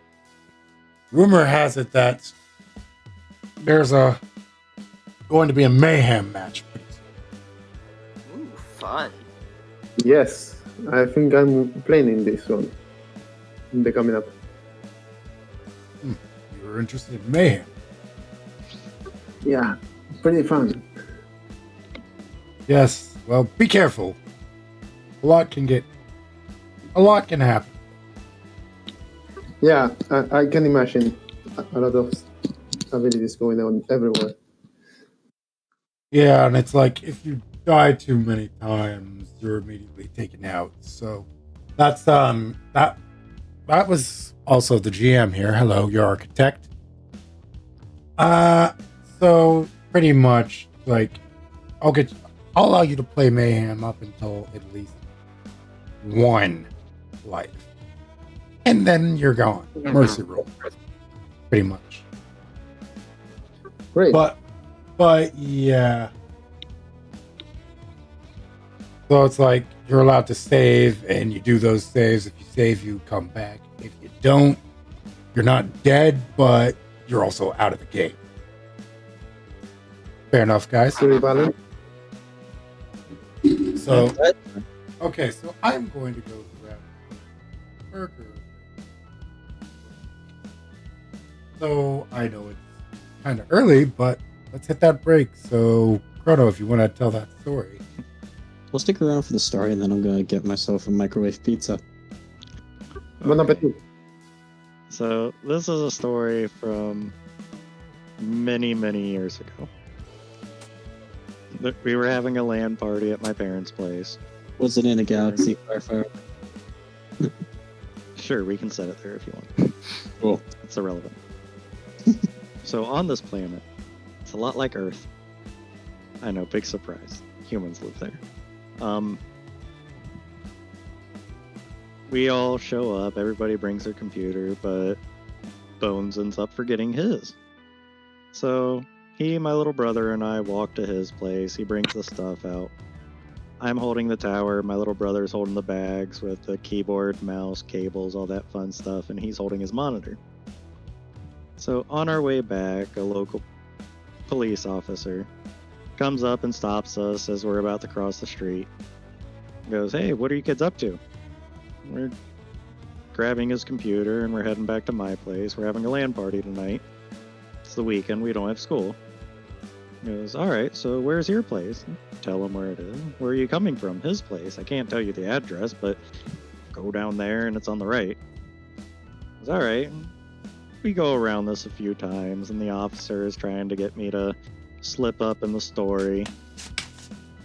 Speaker 8: Rumor has it that there's going to be a mayhem match.
Speaker 4: Ooh, fun.
Speaker 6: Yes, I think I'm playing in this one. In the coming up.
Speaker 8: You're interested in mayhem.
Speaker 6: Yeah, pretty fun.
Speaker 8: Yes. Well, be careful. A lot can happen.
Speaker 6: Yeah, I can imagine a lot of abilities going on everywhere.
Speaker 8: Yeah, and it's like if you die too many times, you're immediately taken out. So that's that was also the GM here. Hello, your architect. So pretty much like I'll allow you to play Mayhem up until at least one life. And then you're gone. Mercy roll. Pretty much.
Speaker 6: Great.
Speaker 8: But yeah. So it's like you're allowed to save and you do those saves. If you save, you come back. If you don't, you're not dead, but you're also out of the game. Fair enough, guys.
Speaker 6: Very valid.
Speaker 8: So, okay, so I'm going to go grab a burger. So I know it's kind of early, but let's hit that break. So, Chrono, if you want to tell that story.
Speaker 3: We'll stick around for the story, and then I'm gonna get myself a microwave pizza.
Speaker 6: Bon appetit.
Speaker 2: So this is a story from many, many years ago. We were having a LAN party at my parents' place.
Speaker 3: Was it in a galaxy fire?
Speaker 2: Sure, we can set it there if you want.
Speaker 3: Cool.
Speaker 2: It's irrelevant. So on this planet, it's a lot like Earth. I know, big surprise. Humans live there. We all show up, everybody brings their computer, but Bones ends up forgetting his. So he, my little brother, and I walk to his place. He brings the stuff out. I'm holding the tower, my little brother's holding the bags with the keyboard, mouse, cables, all that fun stuff, and he's holding his monitor. So on our way back, a local police officer comes up and stops us as we're about to cross the street. Goes, "Hey, what are you kids up to?" We're grabbing his computer and we're heading back to my place. We're having a LAN party tonight. It's the weekend, we don't have school. He goes, "Alright, so where's your place?" Tell him where it is. "Where are you coming from?" "His place. I can't tell you the address, but go down there and it's on the right." He goes, "Alright." We go around this a few times and the officer is trying to get me to slip up in the story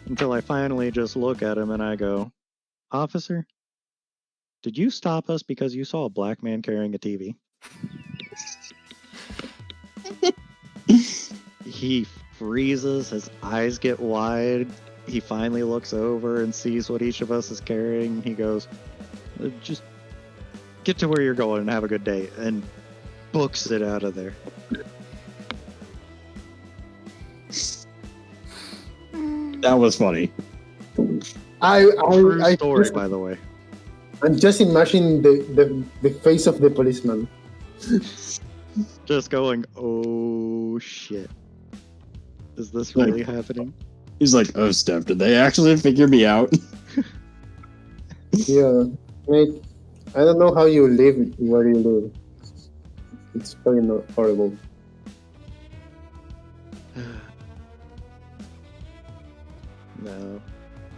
Speaker 2: until I finally just look at him and I go, "Officer, did you stop us because you saw a black man carrying a TV?" He freezes, his eyes get wide. He finally looks over and sees what each of us is carrying. He goes, "Just get to where you're going and have a good day," and books it out of there.
Speaker 3: That was funny.
Speaker 2: True
Speaker 6: I
Speaker 2: story,
Speaker 6: just,
Speaker 2: by the way.
Speaker 6: I'm just imagining the face of the policeman.
Speaker 2: Just going, "Oh shit. Is this really happening?"
Speaker 3: He's like, "Oh, Steph, did they actually figure me out?"
Speaker 6: Yeah, mate. I don't know how you live where you live. It's very horrible.
Speaker 2: No,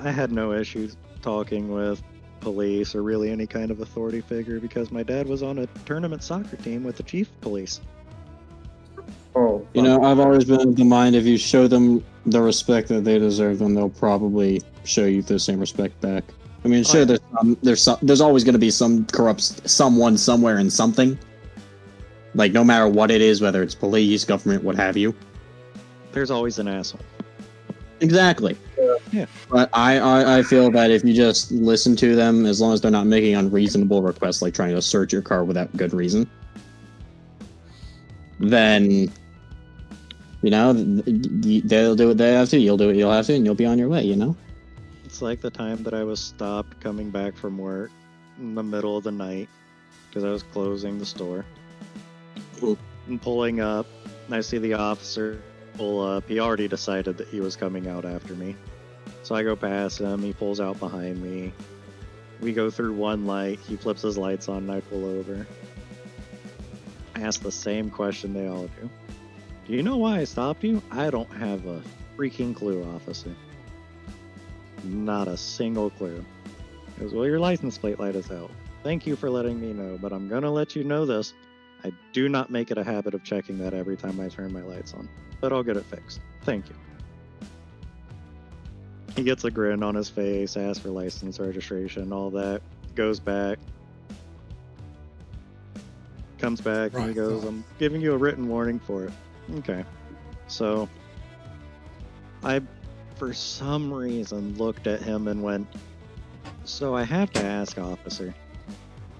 Speaker 2: I had no issues talking with police or really any kind of authority figure because my dad was on a tournament soccer team with the chief of police.
Speaker 6: Oh,
Speaker 3: You know, I've always been of the mind if you show them the respect that they deserve, then they'll probably show you the same respect back. I mean, sure, there's always going to be some corrupt someone somewhere in something. Like, no matter what it is, whether it's police, government, what have you.
Speaker 2: There's always an asshole.
Speaker 3: Exactly.
Speaker 2: Yeah.
Speaker 3: But I feel that if you just listen to them, as long as they're not making unreasonable requests like trying to search your car without good reason, then, you know, they'll do what they have to, you'll do what you'll have to, and you'll be on your way, you know?
Speaker 2: It's like the time that I was stopped coming back from work in the middle of the night because I was closing the store. And pulling up, and I see the officer pull up. He already decided that he was coming out after me. So I go past him, he pulls out behind me. We go through one light, he flips his lights on, and I pull over. I ask the same question they all do. "Do you know why I stopped you?" "I don't have a freaking clue, officer." Not a single clue. He goes, well, your license plate light is out. Thank you for letting me know, but I'm gonna let you know this. I do not make it a habit of checking that every time I turn my lights on, but I'll get it fixed. Thank you. He gets a grin on his face, asks for license registration, all that. Goes back. Comes back and he goes, I'm giving you a written warning for it. Okay. So, I, for some reason, looked at him and went, so I have to ask, officer,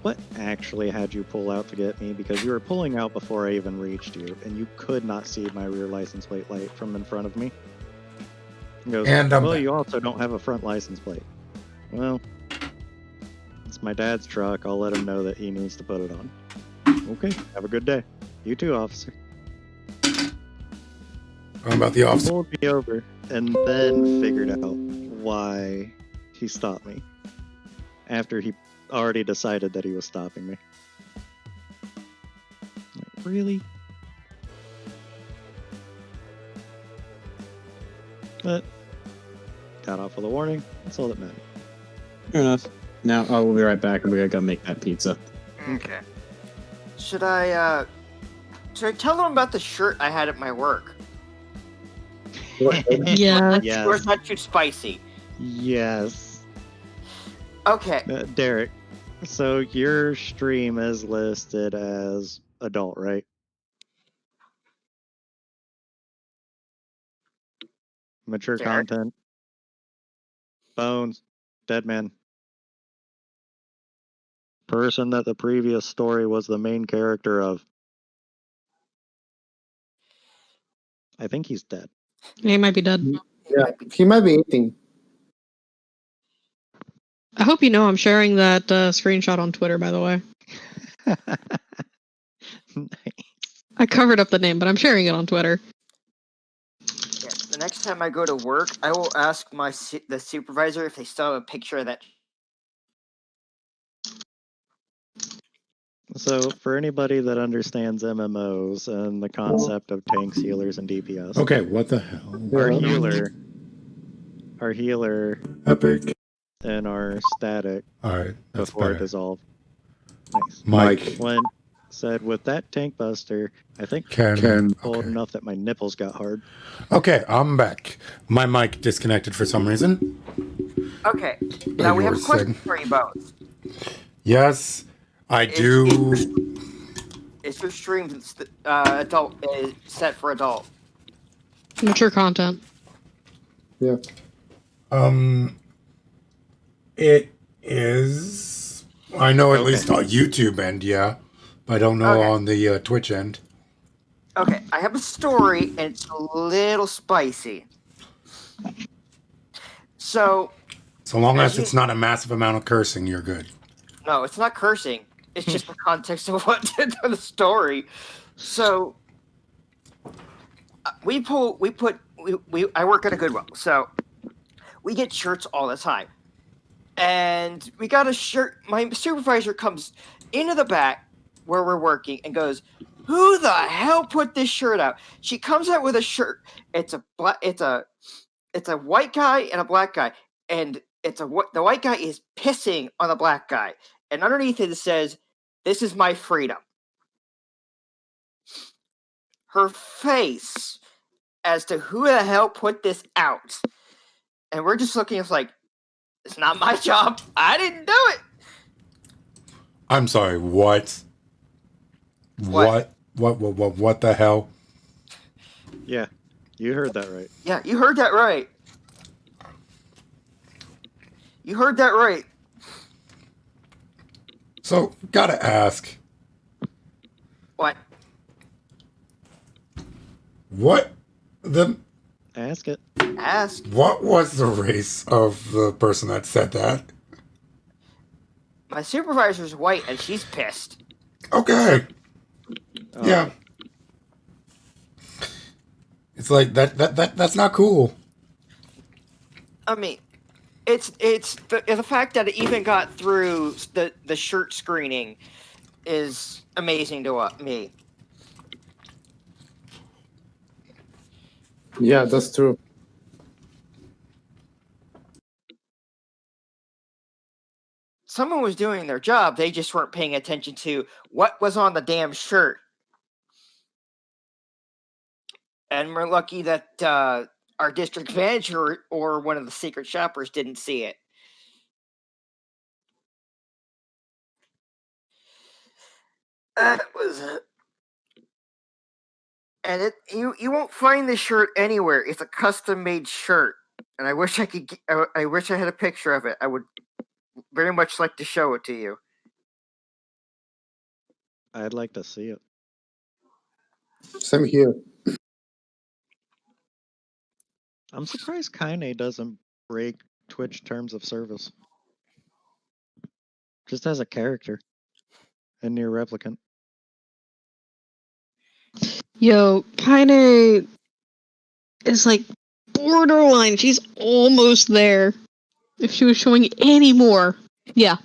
Speaker 2: what actually had you pull out to get me? Because you were pulling out before I even reached you, and you could not see my rear license plate light from in front of me. He goes,
Speaker 8: And I'm
Speaker 2: well,
Speaker 8: back.
Speaker 2: you also don't have a front license plate. Well, it's my dad's truck. I'll let him know that he needs to put it on. Okay, have a good day. You too, officer.
Speaker 8: How about the
Speaker 2: He
Speaker 8: officer?
Speaker 2: pulled me over and then figured out why he stopped me. After he already decided that he was stopping me. Like, really? But got off with a warning. That's all that mattered.
Speaker 3: Fair enough. Now, we'll be right back, and we gotta make that pizza.
Speaker 4: Okay. Should I tell them about the shirt I had at my work?
Speaker 7: Yeah.
Speaker 4: Or is that too spicy?
Speaker 2: Yes.
Speaker 4: Okay.
Speaker 2: Derek, so your stream is listed as adult, right? Mature
Speaker 4: Derek?
Speaker 2: content. Bones. Dead man. Person that the previous story was the main character of. I think he's dead.
Speaker 7: He might be dead.
Speaker 6: Yeah, he might be eating.
Speaker 7: I hope you know I'm sharing that screenshot on Twitter, by the way. I covered up the name, but I'm sharing it on Twitter.
Speaker 4: Yeah, the next time I go to work, I will ask the supervisor if they still have a picture of that.
Speaker 2: So, for anybody that understands MMOs and the concept of tanks, healers, and DPS,
Speaker 8: Okay, what the hell?
Speaker 2: our healer,
Speaker 8: Epic.
Speaker 2: and our static
Speaker 8: All right, that's
Speaker 2: before it
Speaker 8: better.
Speaker 2: dissolved. Nice.
Speaker 8: Mike.
Speaker 2: When said with that tank buster, I think
Speaker 8: Can
Speaker 2: cold
Speaker 8: okay.
Speaker 2: enough that my nipples got hard.
Speaker 8: Okay, I'm back. My mic disconnected for some reason.
Speaker 4: Okay. Now we
Speaker 8: you
Speaker 4: have a
Speaker 8: were
Speaker 4: question
Speaker 8: saying.
Speaker 4: for you both.
Speaker 8: Yes, I do.
Speaker 4: Is your stream adult set for adult?
Speaker 7: Mature content.
Speaker 6: Yeah.
Speaker 8: It is. I know at
Speaker 2: Okay.
Speaker 8: least on YouTube end, yeah, but I don't know
Speaker 4: Okay.
Speaker 8: on the Twitch end.
Speaker 4: Okay, I have a story, and it's a little spicy. So
Speaker 8: long
Speaker 4: as
Speaker 8: as
Speaker 4: you-
Speaker 8: it's not a massive amount of cursing, you're good.
Speaker 4: no, it's not cursing. It's just the context of what the story. So I work at a Goodwill, so we get shirts all the time, and we got a shirt. My supervisor comes into the back where we're working and goes, "Who the hell put this shirt out?" She comes out with a shirt. It's a white guy and a black guy, and the white guy is pissing on the black guy, and underneath it says, "This is my freedom." Her face as to who the hell put this out, and we're just looking. It's like, it's not my job. I didn't do it.
Speaker 8: I'm sorry. What?
Speaker 4: What?
Speaker 8: What the hell?
Speaker 2: Yeah, you heard that right.
Speaker 4: Yeah, you heard that right. You heard that right.
Speaker 8: So, gotta ask.
Speaker 4: What?
Speaker 8: What the?
Speaker 2: Ask it.
Speaker 4: Ask.
Speaker 8: What was the race of the person that said that?
Speaker 4: My supervisor's white, and she's pissed.
Speaker 8: Okay.
Speaker 2: Oh,
Speaker 8: Yeah. It's like that's not cool.
Speaker 4: I mean, it's the fact that it even got through the shirt screening is amazing to me.
Speaker 6: Yeah, that's true.
Speaker 4: someone was doing their job. They just weren't paying attention to what was on the damn shirt. And we're lucky that our district manager or one of the secret shoppers didn't see it. That was it. And you won't find this shirt anywhere. It's a custom made shirt, and I wish I could. I wish I had a picture of it. I would very much like to show it to you.
Speaker 2: I'd like to see it.
Speaker 6: Same here.
Speaker 2: I'm surprised Kaine doesn't break Twitch terms of service. Just as a character. A near replicant.
Speaker 7: Yo, Kaine is like borderline. She's almost there. If she was showing any more. Yeah.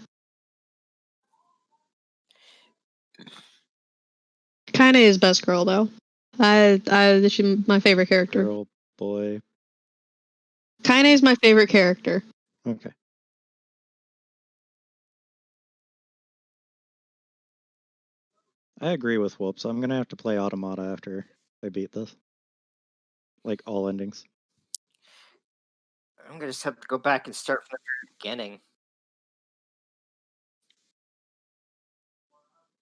Speaker 7: Kaine is best girl, though. She's my favorite character.
Speaker 2: Girl, boy.
Speaker 7: Kaine is my favorite character.
Speaker 2: Okay. I agree with Whoops. I'm gonna have to play Automata after I beat this. Like all endings.
Speaker 4: I'm gonna just have to go back and start from the beginning.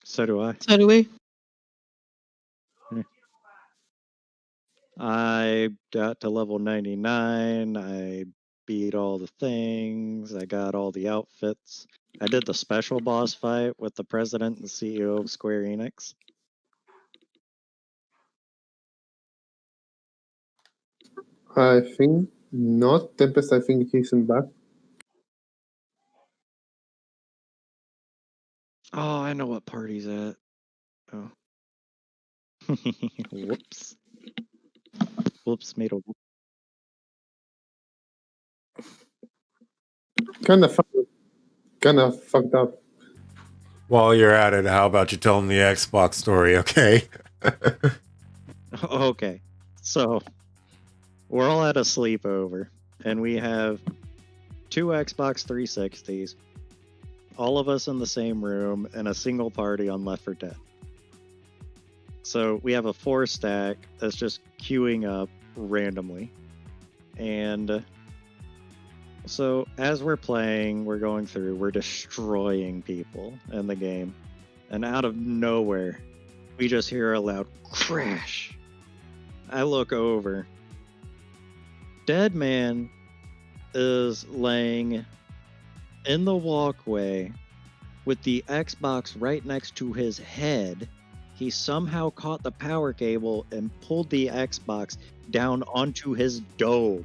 Speaker 2: So do I.
Speaker 7: So do we.
Speaker 2: I got to level 99. I beat all the things. I got all the outfits. I did the special boss fight with the president and CEO of Square Enix.
Speaker 6: I think not. Tempest, I think he's in back.
Speaker 2: Oh, I know what party's at. Oh. Whoops. Whoops made a whoop.
Speaker 6: Kind of fucked up.
Speaker 8: While you're at it, how about you tell them the Xbox story, okay?
Speaker 2: Okay. So, we're all at a sleepover, and we have 2 Xbox 360s, all of us in the same room, and a single party on Left 4 Dead. So, we have a 4 stack that's just queuing up randomly. And so, as we're playing, we're going through, we're destroying people in the game. And out of nowhere, we just hear a loud crash. I look over. Dead man is laying in the walkway with the Xbox right next to his head. He somehow caught the power cable and pulled the Xbox down onto his dome.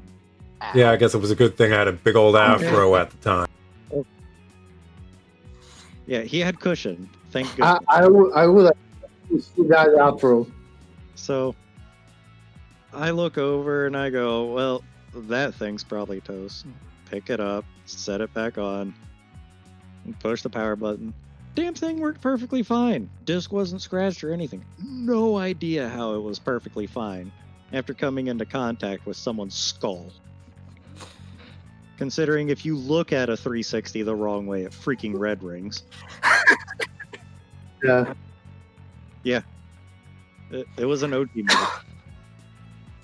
Speaker 8: Yeah, I guess it was a good thing I had a big old afro at the time.
Speaker 2: Yeah, he had cushion. Thank goodness.
Speaker 6: I would have to see that afro.
Speaker 2: So I look over and I go, well, that thing's probably toast. Pick it up, set it back on, and push the power button. Damn thing worked perfectly fine. Disc wasn't scratched or anything. No idea how it was perfectly fine after coming into contact with someone's skull. Considering if you look at a 360 the wrong way, it freaking red rings.
Speaker 6: Yeah.
Speaker 2: Yeah. It was an OG move.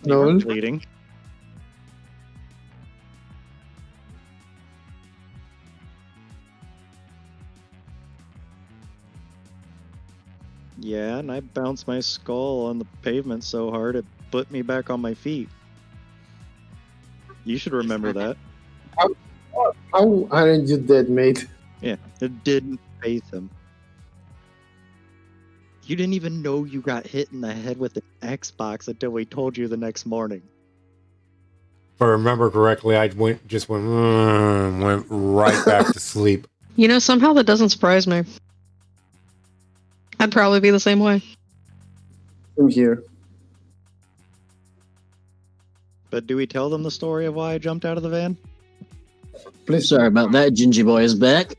Speaker 2: You
Speaker 6: No.
Speaker 2: weren't bleeding. Yeah, and I bounced my skull on the pavement so hard it put me back on my feet. You should remember that.
Speaker 6: How aren't you dead, mate?
Speaker 2: Yeah, it didn't faze him. You didn't even know you got hit in the head with an Xbox until we told you the next morning.
Speaker 8: If I remember correctly, I went right back to sleep.
Speaker 7: You know, somehow that doesn't surprise me. I'd probably be the same way.
Speaker 6: I'm here.
Speaker 2: But do we tell them the story of why I jumped out of the van?
Speaker 6: Please.
Speaker 3: Sorry about that. Gingy Boy is back.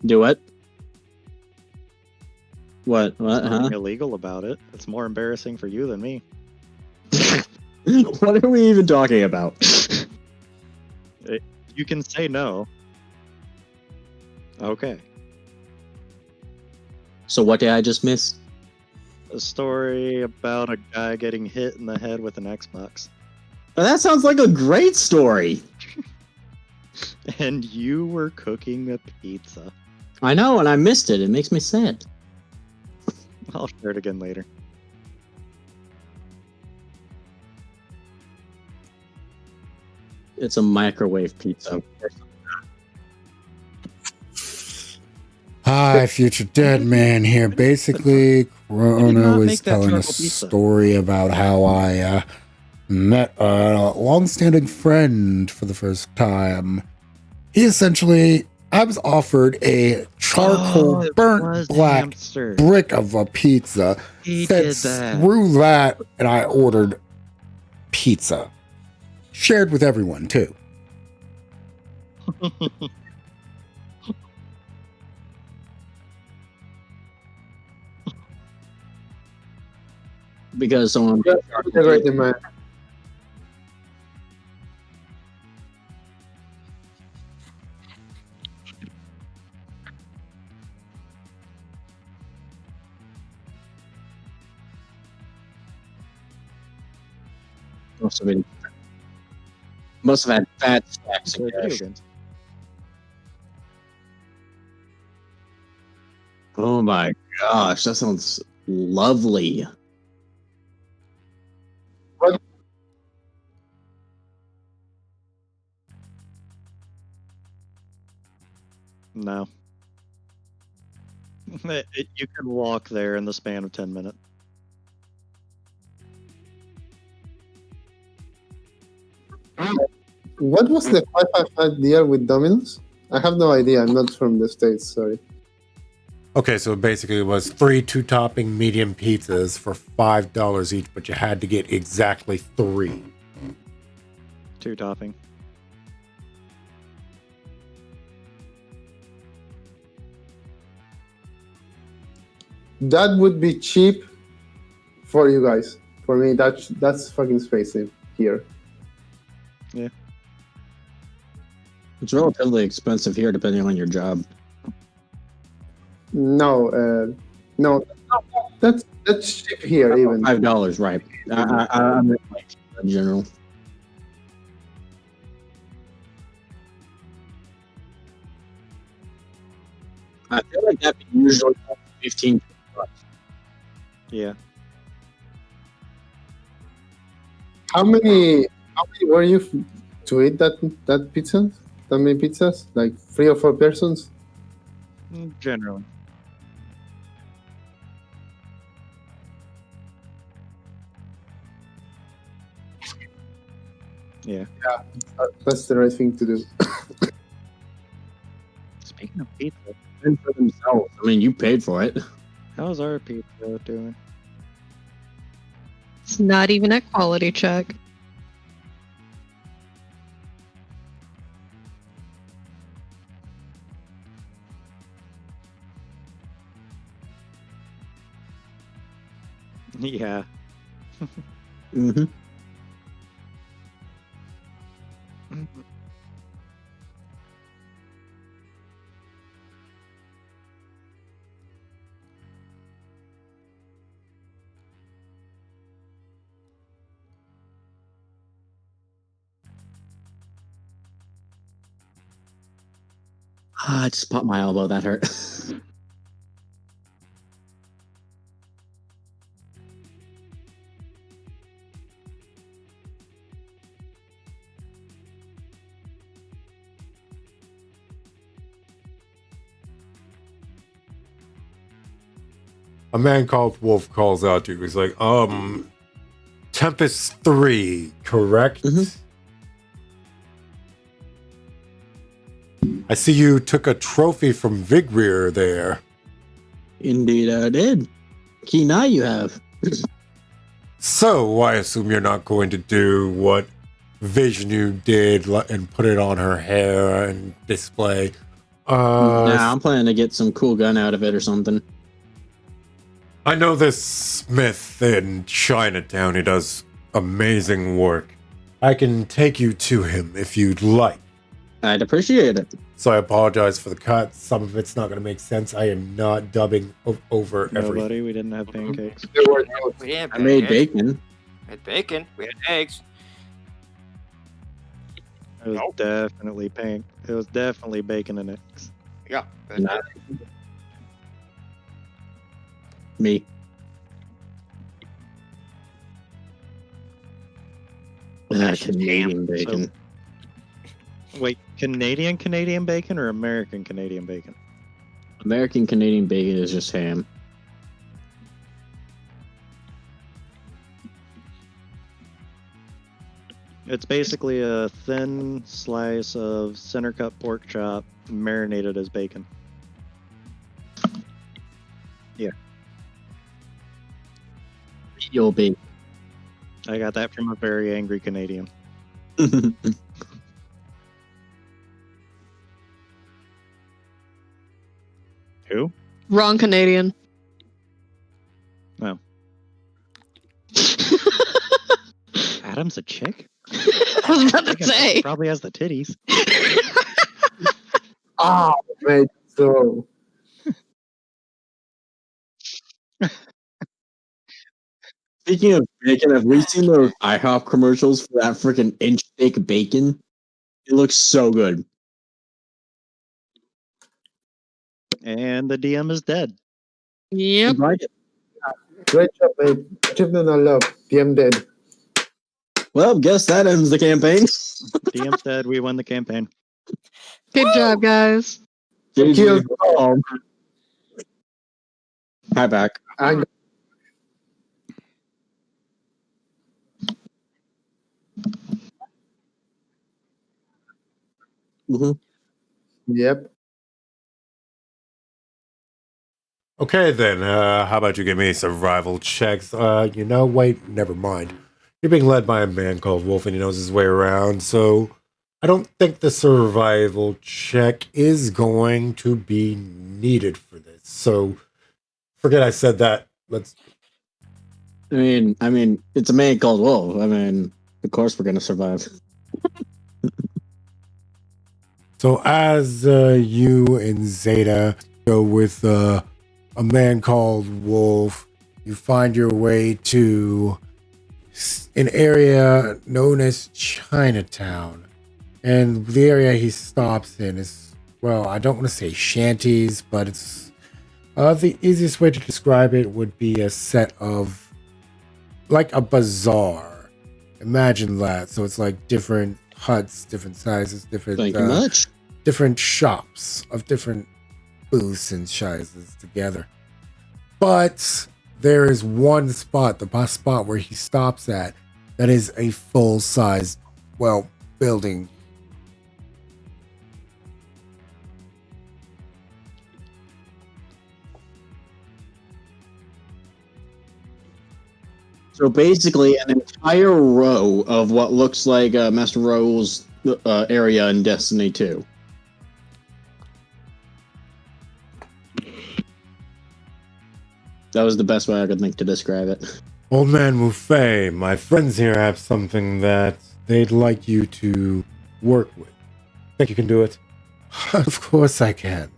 Speaker 3: Do what? What? What?
Speaker 2: Nothing
Speaker 3: Huh?
Speaker 2: illegal about it. It's more embarrassing for you than me.
Speaker 3: What are we even talking about?
Speaker 2: You can say no. Okay.
Speaker 3: So what did I just miss?
Speaker 2: A story about a guy getting hit in the head with an Xbox.
Speaker 3: Well, that sounds like a great story.
Speaker 2: And you were cooking a pizza.
Speaker 3: I know, and I missed it. It makes me sad.
Speaker 2: I'll share it again later.
Speaker 3: It's a microwave pizza.
Speaker 8: Hi, future dead man here. Basically, Corona
Speaker 2: not
Speaker 8: was
Speaker 2: make that
Speaker 8: telling a
Speaker 2: charcoal pizza.
Speaker 8: story about how I met a long-standing friend for the first time. He essentially, I was offered a charcoal
Speaker 2: it
Speaker 8: burnt
Speaker 2: was
Speaker 8: black
Speaker 2: Hamster.
Speaker 8: brick of a pizza.
Speaker 2: He
Speaker 8: Said,
Speaker 2: did that.
Speaker 8: screw that, and I ordered pizza. Shared with everyone, too.
Speaker 3: Because someone
Speaker 6: Yeah, you're right, man.
Speaker 3: must have had fat stacks
Speaker 2: So
Speaker 3: of
Speaker 2: video
Speaker 3: cash.
Speaker 2: games.
Speaker 3: Oh my gosh, that sounds lovely.
Speaker 2: No. You can walk there in the span of 10 minutes.
Speaker 6: What was the 555 deal with Domino's? I have no idea. I'm not from the States, sorry.
Speaker 8: Okay, so basically it was 3 two-topping medium pizzas for $5 each, but you had to get exactly 3.
Speaker 2: 2 topping.
Speaker 6: That would be cheap for you guys. For me, that's fucking expensive here.
Speaker 3: It's relatively expensive here, depending on your job.
Speaker 6: No, that's cheap here even.
Speaker 3: $5, right? I'm in general. I feel like that'd be usually 15.
Speaker 2: Yeah.
Speaker 6: How many were you to eat that pizza? That many pizzas? Like 3 or 4 persons?
Speaker 2: Generally. Yeah.
Speaker 6: That's the right thing to do.
Speaker 2: Speaking of pizza,
Speaker 3: And for themselves. I mean, you paid for it.
Speaker 2: how's our pizza doing?
Speaker 7: It's not even a quality check.
Speaker 2: Yeah.
Speaker 3: Mm-hmm. I just popped my elbow. That hurt.
Speaker 8: A man called Wolf calls out to you. He's like, Tempest 3, correct?
Speaker 3: Mhm.
Speaker 8: I see you took a trophy from Vigreer there.
Speaker 3: Indeed, I did. Keen eye you have.
Speaker 8: So, I assume you're not going to do what Vishnu did and put it on her hair and display.
Speaker 3: Nah, I'm planning to get some cool gun out of it or something.
Speaker 8: I know this smith in Chinatown. He does amazing work. I can take you to him if you'd like.
Speaker 3: I'd appreciate it.
Speaker 8: So I apologize for the cut. Some of it's not going to make sense. I am not dubbing over everything.
Speaker 2: Nobody. We didn't have pancakes.
Speaker 6: There were no.
Speaker 4: We had
Speaker 3: I made
Speaker 4: pancakes,
Speaker 3: bacon.
Speaker 4: We had bacon. We had eggs.
Speaker 2: It was
Speaker 4: Nope.
Speaker 2: definitely pink. It was definitely bacon and eggs.
Speaker 4: Yeah.
Speaker 3: Nah. Me.
Speaker 4: That's just
Speaker 3: Canadian bacon.
Speaker 2: Wait, Canadian bacon or American Canadian bacon?
Speaker 3: American Canadian bacon is just ham.
Speaker 2: It's basically a thin slice of center cut pork chop marinated as bacon.
Speaker 3: Real bacon.
Speaker 2: I got that from a very angry Canadian. Who?
Speaker 7: Wrong Canadian.
Speaker 2: Oh. Adam's a chick?
Speaker 7: I was about to say.
Speaker 2: Probably has the titties.
Speaker 6: Ah, mate. So
Speaker 3: Speaking of bacon, have we seen those IHOP commercials for that freaking inch thick bacon? It looks so good.
Speaker 2: And the DM is dead.
Speaker 7: Yep.
Speaker 3: I like it.
Speaker 6: great job, mate. Achievement unlocked. DM dead.
Speaker 3: Well, guess that ends the campaign.
Speaker 2: DM's dead. We won the campaign.
Speaker 7: Good job, guys.
Speaker 6: Kills.
Speaker 3: Hi back.
Speaker 6: And
Speaker 3: Mhm.
Speaker 6: yep.
Speaker 8: Okay, then. How about you give me survival checks? Wait, never mind. You're being led by a man called Wolf, and he knows his way around, so I don't think the survival check is going to be needed for this. So, forget I said that. Let's.
Speaker 3: I mean, it's a man called Wolf. I mean, of course we're gonna survive.
Speaker 8: So, as you and Zeta go with a man called Wolf, you find your way to an area known as Chinatown. And the area he stops in is, well, I don't want to say shanties, but it's the easiest way to describe it would be a set of, like a bazaar. Imagine that. So it's like different huts, different sizes, different
Speaker 3: Thank you much.
Speaker 8: different shops of different booths and sizes together. But there is one spot, the spot where he stops at, that is a full-size, well, building.
Speaker 3: So basically, an entire row of what looks like Master Rowe's area in Destiny 2. That was the best way I could think to describe it.
Speaker 8: Old man Mufei, my friends here have something that they'd like you to work with. Think you can do it? Of course I can.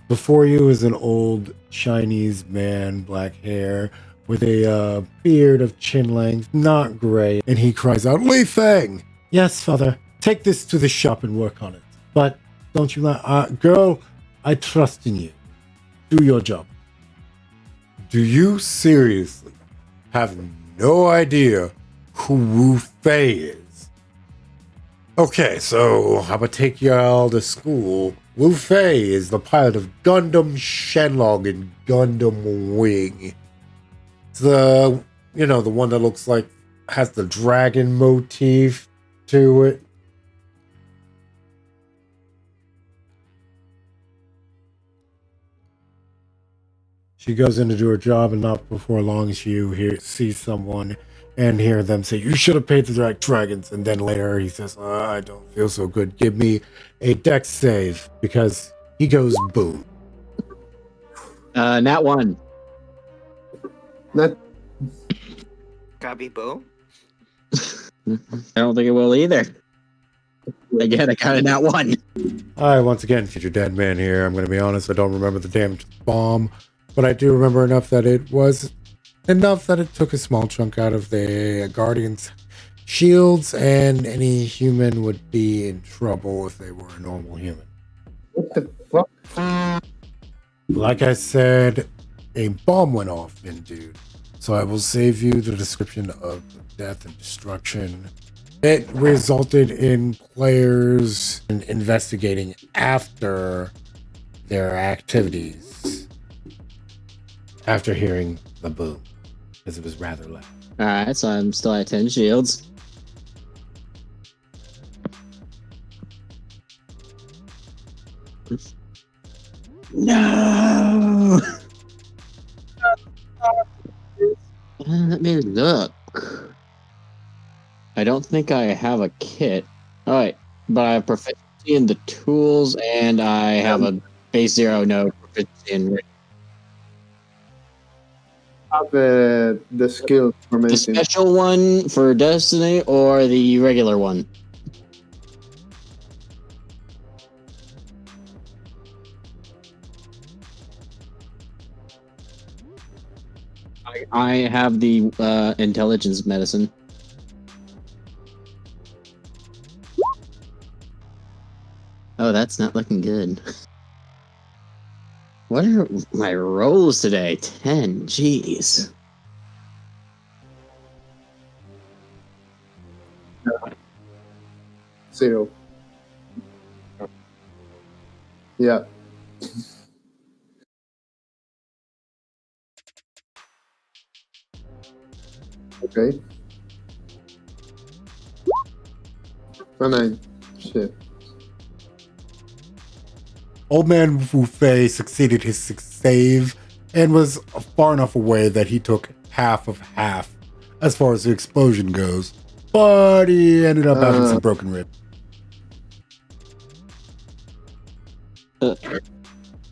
Speaker 8: Before you is an old Chinese man, black hair, with a beard of chin length, not gray, and he cries out, Li Feng! Yes, father, take this to the shop and work on it. But don't you girl, I trust in you. Do your job. Do you seriously have no idea who Wu Fei is? Okay, so how about take y'all to school? Wu Fei is the pilot of Gundam Shenlong and Gundam Wing. It's the one that looks like has the dragon motif to it. She goes in to do her job, and not before long she sees someone and hear them say, you should have paid the dragons. And then later he says, I don't feel so good. Give me a dex save, because he goes boom.
Speaker 3: Nat 1.
Speaker 6: Not
Speaker 4: Gotta be boom.
Speaker 3: I don't think it will either. Again, I got it at one.
Speaker 8: Hi, once again, future dead man here. I'm going to be honest, I don't remember the damage to the bomb, but I do remember enough that it took a small chunk out of the Guardian's shields, and any human would be in trouble if they were a normal human.
Speaker 6: What the fuck?
Speaker 8: Like I said, a bomb went off, dude. So I will save you the description of the death and destruction. It resulted in players investigating after their activities, after hearing the boom, because it was rather loud.
Speaker 3: Alright, so I'm still at 10 shields. No! Let me look. I don't think I have a kit. Alright, but I have proficiency in the tools, and I have a base 0 no proficiency in
Speaker 6: Have the skill for
Speaker 3: the
Speaker 6: medicine.
Speaker 3: special one for Destiny or the regular one. I have the intelligence medicine. Oh, that's not looking good. What are my rolls today? 10. Jeez.
Speaker 6: Zero. Yeah. Okay. Oh, 9. Shit.
Speaker 8: Old Man Wu Fei succeeded his save and was far enough away that he took half of half as far as the explosion goes, but he ended up having some broken ribs.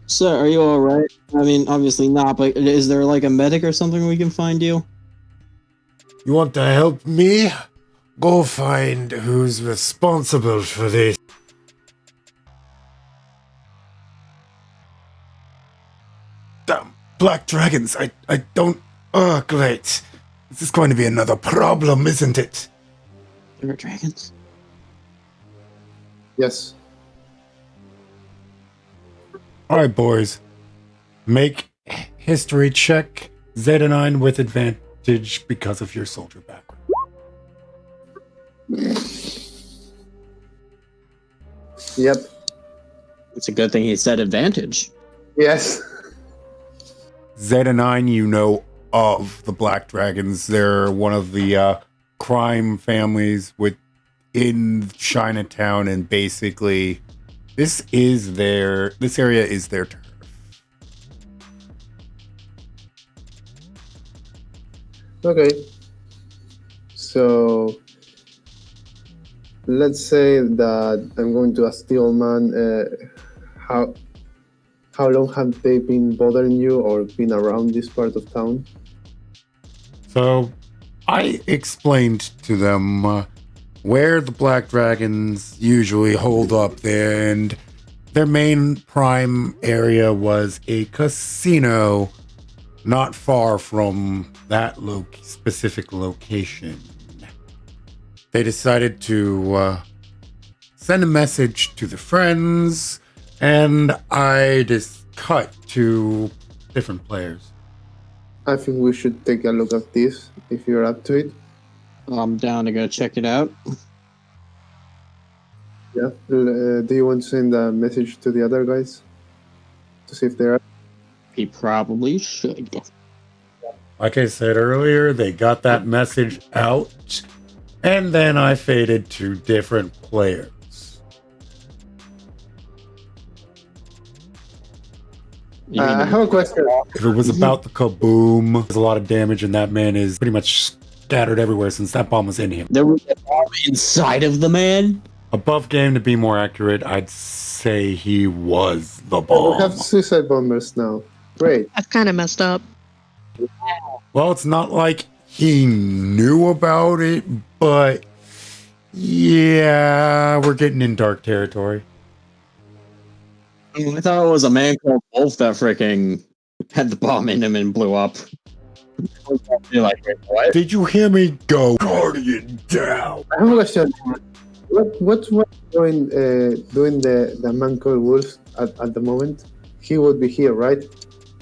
Speaker 3: Sir, are you alright? I mean, obviously not, but is there like a medic or something we can find you?
Speaker 8: You want to help me? Go find who's responsible for this. Damn, black dragons, I don't... Oh, great. This is going to be another problem, isn't it?
Speaker 3: There are dragons?
Speaker 6: Yes.
Speaker 8: Alright, boys. Make history check. Zeta 9 with advantage because of your soldier background.
Speaker 6: Yep.
Speaker 3: It's a good thing he said advantage.
Speaker 6: Yes.
Speaker 8: Zeta 9, you know of the Black Dragons. They're one of the crime families within Chinatown, and basically this area is their turf.
Speaker 6: Okay. So let's say that I'm going to ask the old man how long have they been bothering you or been around this part of town?
Speaker 8: So I explained to them where the Black Dragons usually hold up there, and their main prime area was a casino not far from that specific location. They decided to send a message to the friends, and I just cut to different players.
Speaker 6: I think we should take a look at this if you're up to it.
Speaker 3: I'm down to go check it out.
Speaker 6: Yeah. Do you want to send a message to the other guys to see if they're up?
Speaker 3: He probably should.
Speaker 8: Like I said earlier, they got that message out, and then I faded to different players.
Speaker 6: I have a question.
Speaker 8: If it was about the kaboom, there's a lot of damage, and that man is pretty much scattered everywhere since that bomb was in him.
Speaker 3: There was a bomb inside of the man?
Speaker 8: Above game, to be more accurate, I'd say he was the
Speaker 6: We
Speaker 8: bomb.
Speaker 6: have suicide bombers now. Great.
Speaker 7: That's kind of messed up.
Speaker 8: Well, it's not like he knew about it, but Yeah, we're getting in dark territory.
Speaker 3: I thought it was a man called Wolf that freaking had the bomb in him and blew up. You're like, wait, what?
Speaker 8: Did you hear me go? Guardian down.
Speaker 6: I have a question. What's doing the man called Wolf at the moment? He would be here, right?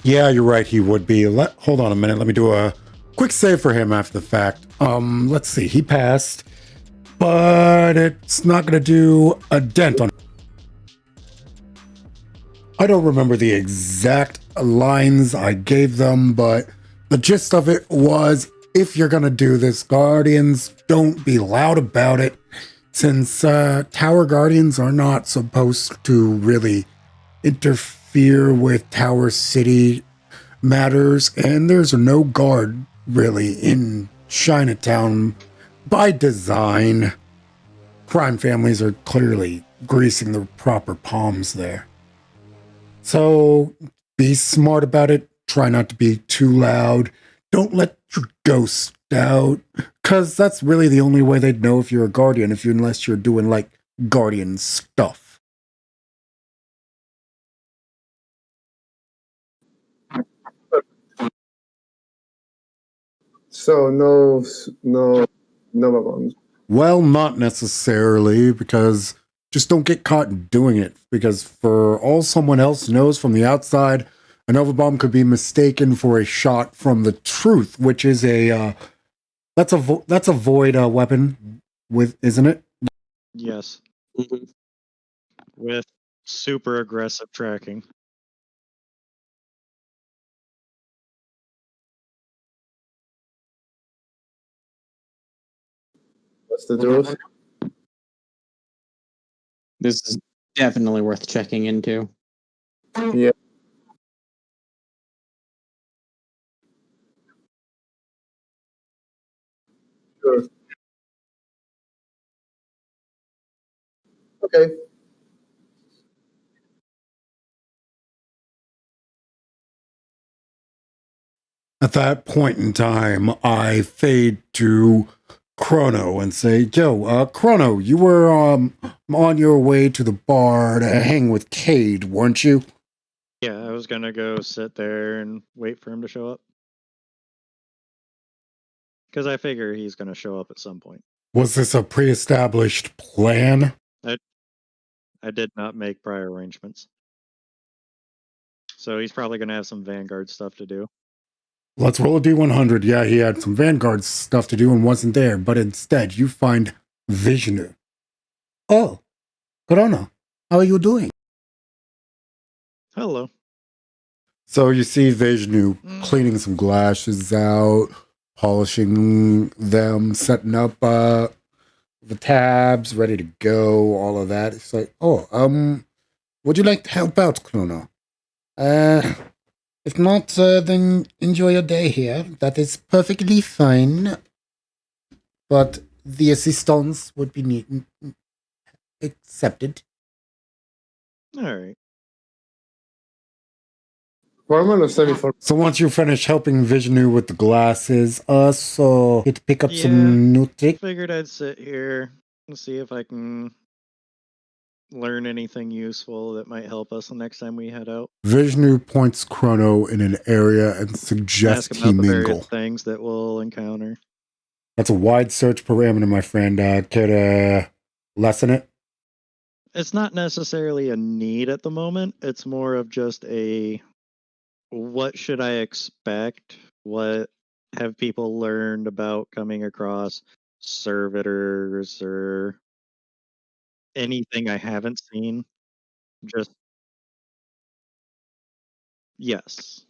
Speaker 8: Yeah, you're right. He would be. Hold on a minute. Let me do a quick save for him after the fact. Let's see. He passed, but it's not going to do a dent on. I don't remember the exact lines I gave them, but the gist of it was, if you're going to do this, Guardians, don't be loud about it, since Tower Guardians are not supposed to really interfere with Tower City matters, and there's no guard really in Chinatown by design. Crime families are clearly greasing the proper palms there. So be smart about it. Try not to be too loud. Don't let your ghost out, because that's really the only way they'd know if you're a guardian, unless you're doing like guardian stuff.
Speaker 6: So no bombs.
Speaker 8: Well, not necessarily, because just don't get caught doing it. Because for all someone else knows from the outside, a Nova Bomb could be mistaken for a shot from the truth, which is that's a void weapon, isn't it?
Speaker 2: Yes,
Speaker 3: Mhm.
Speaker 2: with super aggressive tracking.
Speaker 6: What's the truth?
Speaker 3: This is definitely worth checking into.
Speaker 6: Yeah. Sure. Okay.
Speaker 8: At that point in time, I fade to Chrono and say, "Yo, Chrono, you were on your way to the bar to hang with Cade, weren't you?"
Speaker 2: Yeah, I was gonna go sit there and wait for him to show up. Because I figure he's gonna show up at some point.
Speaker 8: Was this a pre-established plan?
Speaker 2: I did not make prior arrangements. So he's probably gonna have some Vanguard stuff to do.
Speaker 8: Let's roll a D100. Yeah, he had some Vanguard stuff to do and wasn't there, but instead you find Vishnu. Oh, Corona, how are you doing?
Speaker 2: Hello.
Speaker 8: So you see Vishnu cleaning some glasses out, polishing them, setting up the tabs, ready to go, all of that. It's like, oh, would you like to help out, Corona? If not, then enjoy your day here. That is perfectly fine. But the assistance would be accepted.
Speaker 2: Alright.
Speaker 6: Formal or semi-formal?
Speaker 8: So once you finish helping Vishnu with the glasses, so you to pick up
Speaker 2: Yeah.
Speaker 8: some new tricks.
Speaker 2: Figured I'd sit here and see if I can learn anything useful that might help us the next time we head out.
Speaker 8: Vishnu points Chrono in an area and
Speaker 2: Ask
Speaker 8: suggests he
Speaker 2: about the various
Speaker 8: mingle.
Speaker 2: things that we'll encounter.
Speaker 8: That's a wide search parameter, my friend. Care to lessen it?
Speaker 2: It's not necessarily a need at the moment. It's more of just a what should I expect? What have people learned about coming across servitors or anything I haven't seen? Just yes.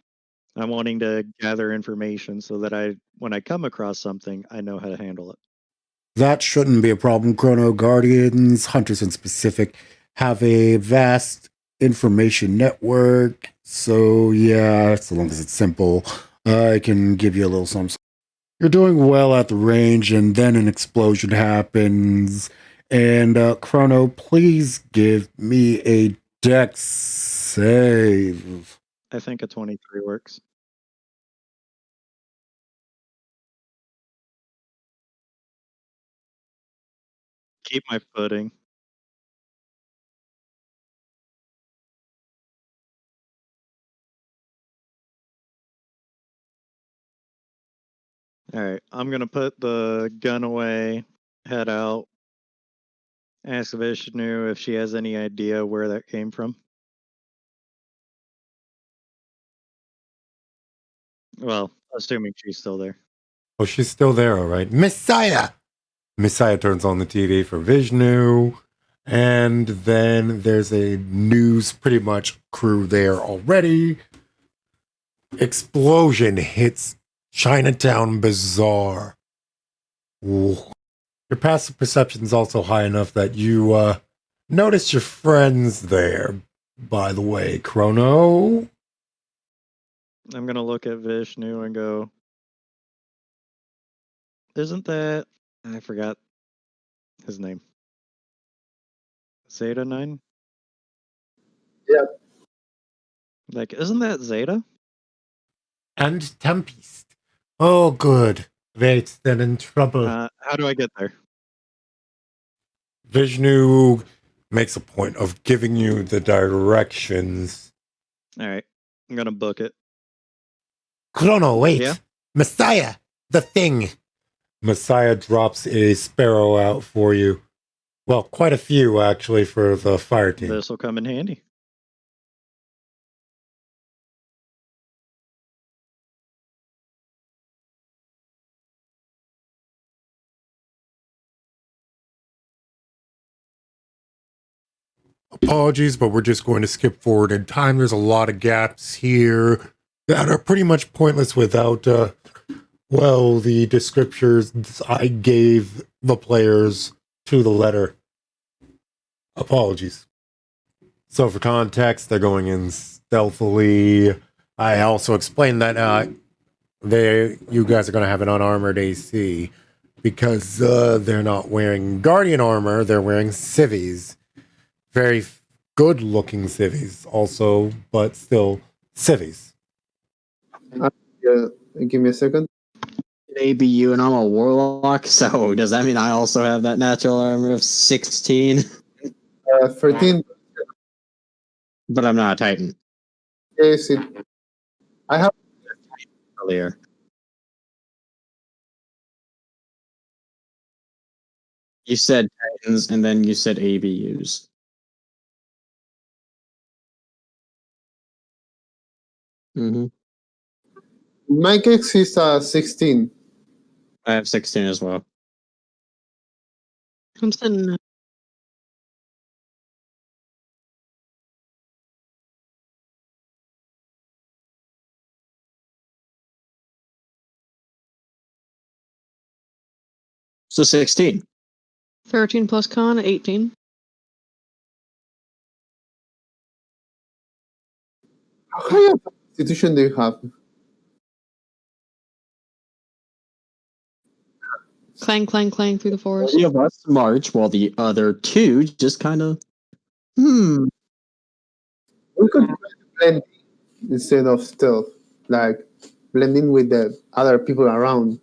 Speaker 2: I'm wanting to gather information so that when I come across something, I know how to handle it.
Speaker 8: That shouldn't be a problem. Chrono Guardians, hunters in specific, have a vast information network. So, yeah, so long as it's simple, I can give you a little something. You're doing well at the range, and then an explosion happens. And, Chrono, please give me a dex save.
Speaker 2: I think a 23 works. keep my footing. Alright, I'm gonna put the gun away, head out, ask Vishnu if she has any idea where that came from. Well, assuming she's still there.
Speaker 8: Oh, she's still there, all right. Messiah! Messiah turns on the TV for Vishnu. And then there's a news pretty much crew there already. Explosion hits Chinatown Bazaar. Ooh. Your passive perception is also high enough that you notice your friends there. By the way, Chrono.
Speaker 2: I'm gonna look at Vishnu and go, isn't that... I forgot his name. Zeta 9?
Speaker 6: Yeah.
Speaker 2: Like, isn't that Zeta?
Speaker 8: And Tempest. Oh, good. Wait, they're in trouble.
Speaker 2: How do I get there?
Speaker 8: Vishnu makes a point of giving you the directions.
Speaker 2: Alright, I'm gonna book it.
Speaker 8: Chrono, wait.
Speaker 2: Yeah?
Speaker 8: Messiah, the thing. Messiah drops a sparrow out for you. Well, quite a few, actually, for the fire team.
Speaker 2: This'll come in handy.
Speaker 8: Apologies, but we're just going to skip forward in time. There's a lot of gaps here that are pretty much pointless without, the descriptors I gave the players to the letter. Apologies. So for context, they're going in stealthily. I also explained that you guys are going to have an unarmored AC because they're not wearing Guardian armor. They're wearing civvies. Very good-looking civvies also, but still civvies.
Speaker 6: Yeah, give me a second.
Speaker 3: ABU and I'm a warlock, so does that mean I also have that natural armor of 16?
Speaker 6: 13
Speaker 3: But I'm not a Titan.
Speaker 6: AC. I have
Speaker 3: Earlier. You said Titans and then you said ABUs. Mm-hmm.
Speaker 6: my case is 16.
Speaker 3: I have 16 as well.
Speaker 7: I'm sitting.
Speaker 3: So 16.
Speaker 7: 13 plus con, 18.
Speaker 6: How high of institution do you have?
Speaker 7: Clang, clang, clang through the forest.
Speaker 3: 3 of us march while the other 2 just kind of.
Speaker 6: We could try to blend instead of stealth, like blending with the other people around.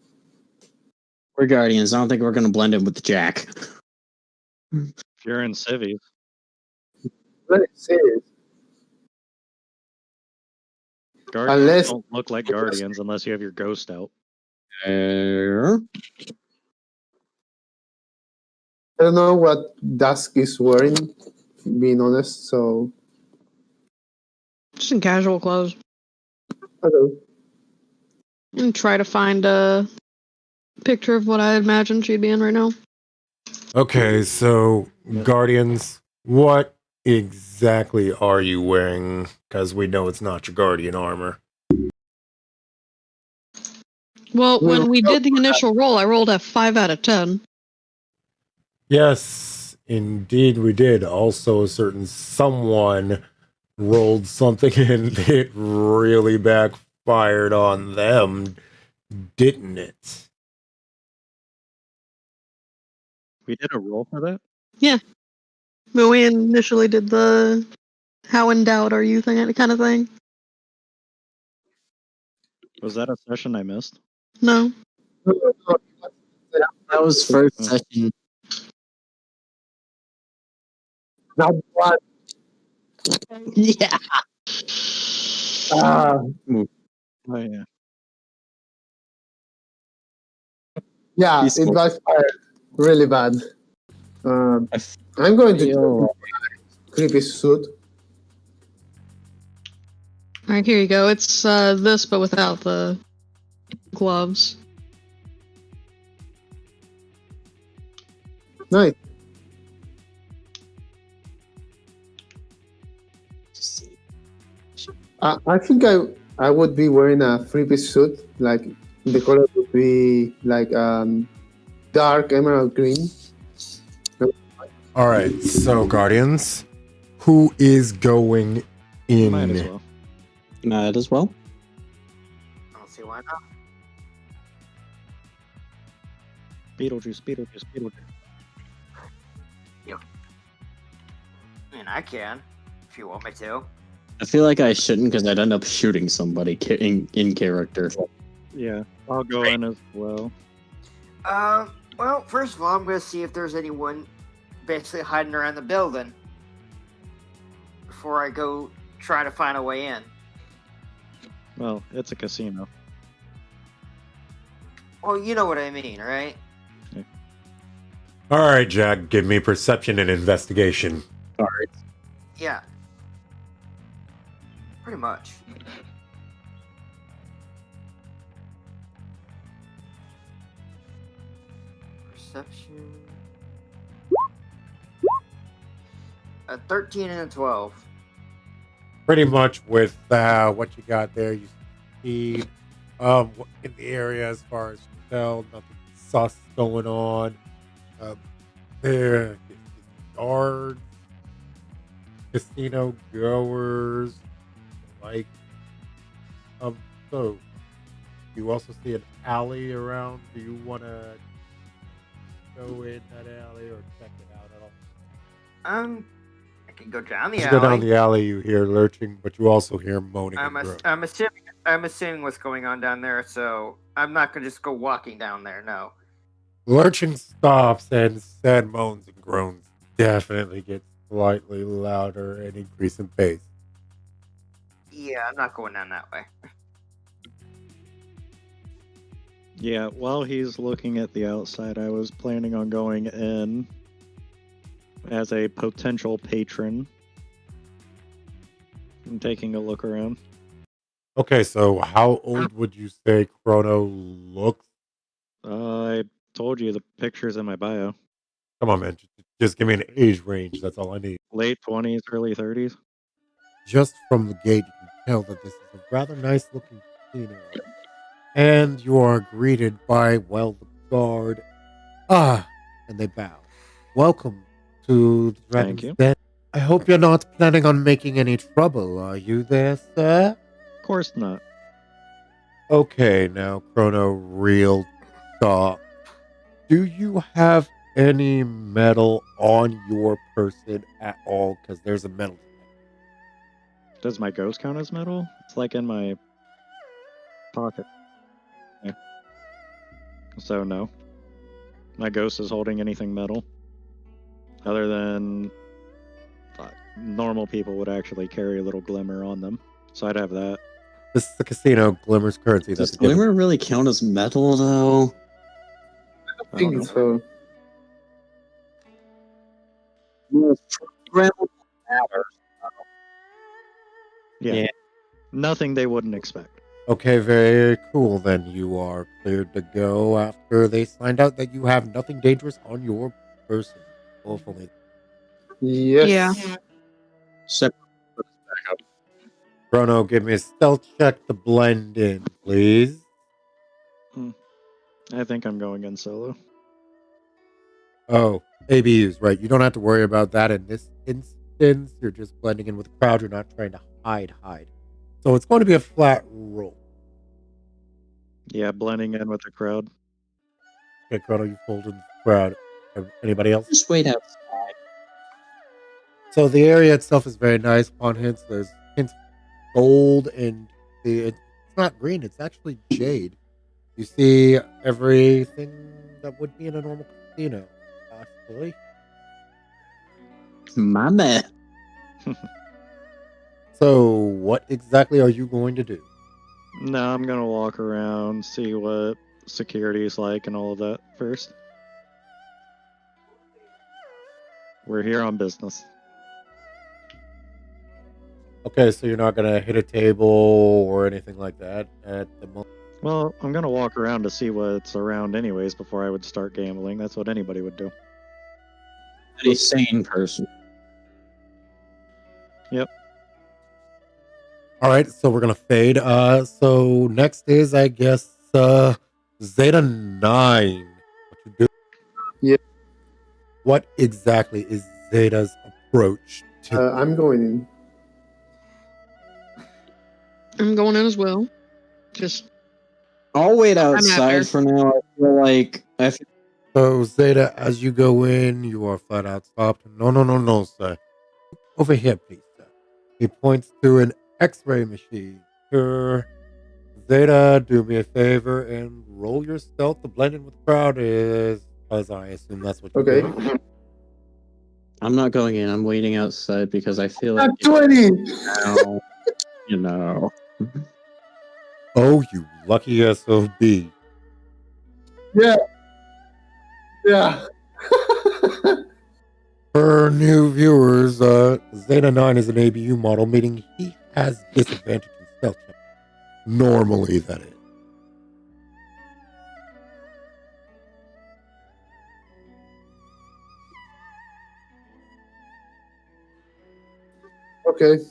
Speaker 3: We're Guardians. I don't think we're going to blend in with the Jack.
Speaker 2: If you're in civies.
Speaker 6: Very serious.
Speaker 2: Guardians
Speaker 6: Unless-
Speaker 2: don't look like Guardians unless you have your ghost out.
Speaker 6: I don't know what Dusk is wearing, being honest, so
Speaker 7: Just in casual clothes.
Speaker 6: okay.
Speaker 7: And try to find a picture of what I imagine she'd be in right now.
Speaker 8: Okay, so Guardians, what exactly are you wearing? Because we know it's not your Guardian armor.
Speaker 7: Well, when we did the initial roll, I rolled a 5 out of 10.
Speaker 8: Yes, indeed we did. Also, a certain someone rolled something and it really backfired on them, didn't it?
Speaker 2: We did a roll for that?
Speaker 7: But we initially did the how in doubt are you thing kind of thing.
Speaker 2: Was that a session I missed?
Speaker 7: No.
Speaker 3: That was first session.
Speaker 6: Not one.
Speaker 3: Yeah.
Speaker 6: Ah,
Speaker 2: Oh yeah.
Speaker 6: yeah,
Speaker 3: He's
Speaker 6: it
Speaker 3: smart.
Speaker 6: was really bad. Um,
Speaker 3: I
Speaker 6: I'm going to
Speaker 3: feel
Speaker 6: creepy suit.
Speaker 7: Alright, here you go. It's this, but without the gloves.
Speaker 6: Nice. I think I would be wearing a three-piece suit. Like the color would be like dark emerald green.
Speaker 8: All right, so Guardians, who is going in?
Speaker 2: Might as well.
Speaker 3: might as well.
Speaker 4: I don't see why not.
Speaker 2: Beetlejuice, Beetlejuice, Beetlejuice.
Speaker 4: I mean, I can, if you want me to.
Speaker 3: I feel like I shouldn't because I'd end up shooting somebody in character.
Speaker 2: Yeah, I'll go in as well.
Speaker 4: Well, first of all, I'm going to see if there's anyone basically hiding around the building before I go try to find a way in.
Speaker 2: Well, it's a casino.
Speaker 4: Well, you know what I mean, right?
Speaker 8: All right, Jack, give me perception and investigation.
Speaker 3: All right.
Speaker 4: Yeah. Pretty much. Perception. A 13 and a 12.
Speaker 8: Pretty much with what you got there, you see in the area as far as you tell, nothing sus going on. There is guards, casino goers, like so you also see an alley around. Do you want to go in that alley or check it out at all?
Speaker 4: I can go down the
Speaker 8: As you
Speaker 4: alley.
Speaker 8: go down the alley, you hear lurching, but you also hear moaning and groaning.
Speaker 4: I'm assuming what's going on down there, so I'm not gonna just go walking down there. No.
Speaker 8: Lurching stops and said moans and groans definitely get slightly louder and increase in pace.
Speaker 4: Yeah, I'm not going down that way.
Speaker 2: Yeah, while he's looking at the outside, I was planning on going in as a potential patron and taking a look around.
Speaker 8: Okay, so how old would you say Chrono looks?
Speaker 2: I told you the picture's in my bio.
Speaker 8: Come on, man. Just give me an age range. That's all I need.
Speaker 2: Late 20s, early 30s.
Speaker 8: Just from the gate, you can tell that this is a rather nice looking casino. And you are greeted by, well, the guard. And they bow. Welcome to the
Speaker 2: Thank
Speaker 8: Dragon's
Speaker 2: you.
Speaker 8: Den. I hope you're not planning on making any trouble, are you there, sir?
Speaker 2: Of course not.
Speaker 8: Okay, now, Chrono, real talk. Do you have any metal on your person at all? Because there's a metal.
Speaker 2: Does my ghost count as metal? It's like in my pocket. Yeah. So no. My ghost is holding anything metal. Other than normal people would actually carry a little glimmer on them. So I'd have that.
Speaker 8: This is the casino. Glimmer's currency.
Speaker 3: Does
Speaker 8: That's a given.
Speaker 3: glimmer really count as metal though?
Speaker 2: I don't know.
Speaker 6: So
Speaker 3: Programmable matter.
Speaker 2: Yeah.
Speaker 3: Yeah.
Speaker 2: Nothing they wouldn't expect.
Speaker 8: Okay, very cool. Then you are cleared to go after they find out that you have nothing dangerous on your person. Hopefully.
Speaker 6: yes.
Speaker 7: Yeah.
Speaker 3: Except
Speaker 8: Chrono, give me a stealth check to blend in, please.
Speaker 2: I think I'm going in solo.
Speaker 8: Oh, ABUs, right. You don't have to worry about that in this instance. You're just blending in with the crowd. You're not trying to hide. So it's going to be a flat roll.
Speaker 2: Yeah, blending in with the crowd.
Speaker 8: Okay, Chrono, you've pulled in the crowd. Anybody else?
Speaker 3: just wait outside.
Speaker 8: So the area itself is very nice. Upon hints, there's hints of gold, and it's not green. It's actually jade. You see everything that would be in a normal casino, possibly.
Speaker 3: My man.
Speaker 8: So, what exactly are you going to do?
Speaker 2: No, I'm gonna walk around, see what security's like and all of that first. We're here on business.
Speaker 8: Okay, so you're not gonna hit a table or anything like that at the moment.
Speaker 2: Well, I'm gonna walk around to see what's around anyways before I would start gambling. That's what anybody would do.
Speaker 3: Any sane person.
Speaker 2: Yep.
Speaker 8: All right, so we're gonna fade. So next is, I guess, Zeta 9. What you do?
Speaker 6: Yeah.
Speaker 8: What exactly is Zeta's approach to?
Speaker 6: I'm going in.
Speaker 7: I'm going in as well. Just
Speaker 3: I'll wait
Speaker 7: after.
Speaker 3: outside for now. I feel like
Speaker 8: So Zeta, as you go in, you are flat out stopped. No, no, no, no, sir. Over here, please, sir. He points to an X-ray machine. Sir, Zeta, do me a favor and roll your stealth to blend in with the crowd, as I assume that's what you
Speaker 6: Okay.
Speaker 8: do.
Speaker 3: I'm not going in. I'm waiting outside because I feel like
Speaker 6: At 20!
Speaker 3: now, you know.
Speaker 8: Oh, you lucky SOB.
Speaker 6: Yeah. Yeah.
Speaker 8: For new viewers, Zeta 9 is an ABU model, meaning he has disadvantage in stealth check. Normally, that is.
Speaker 6: Okay.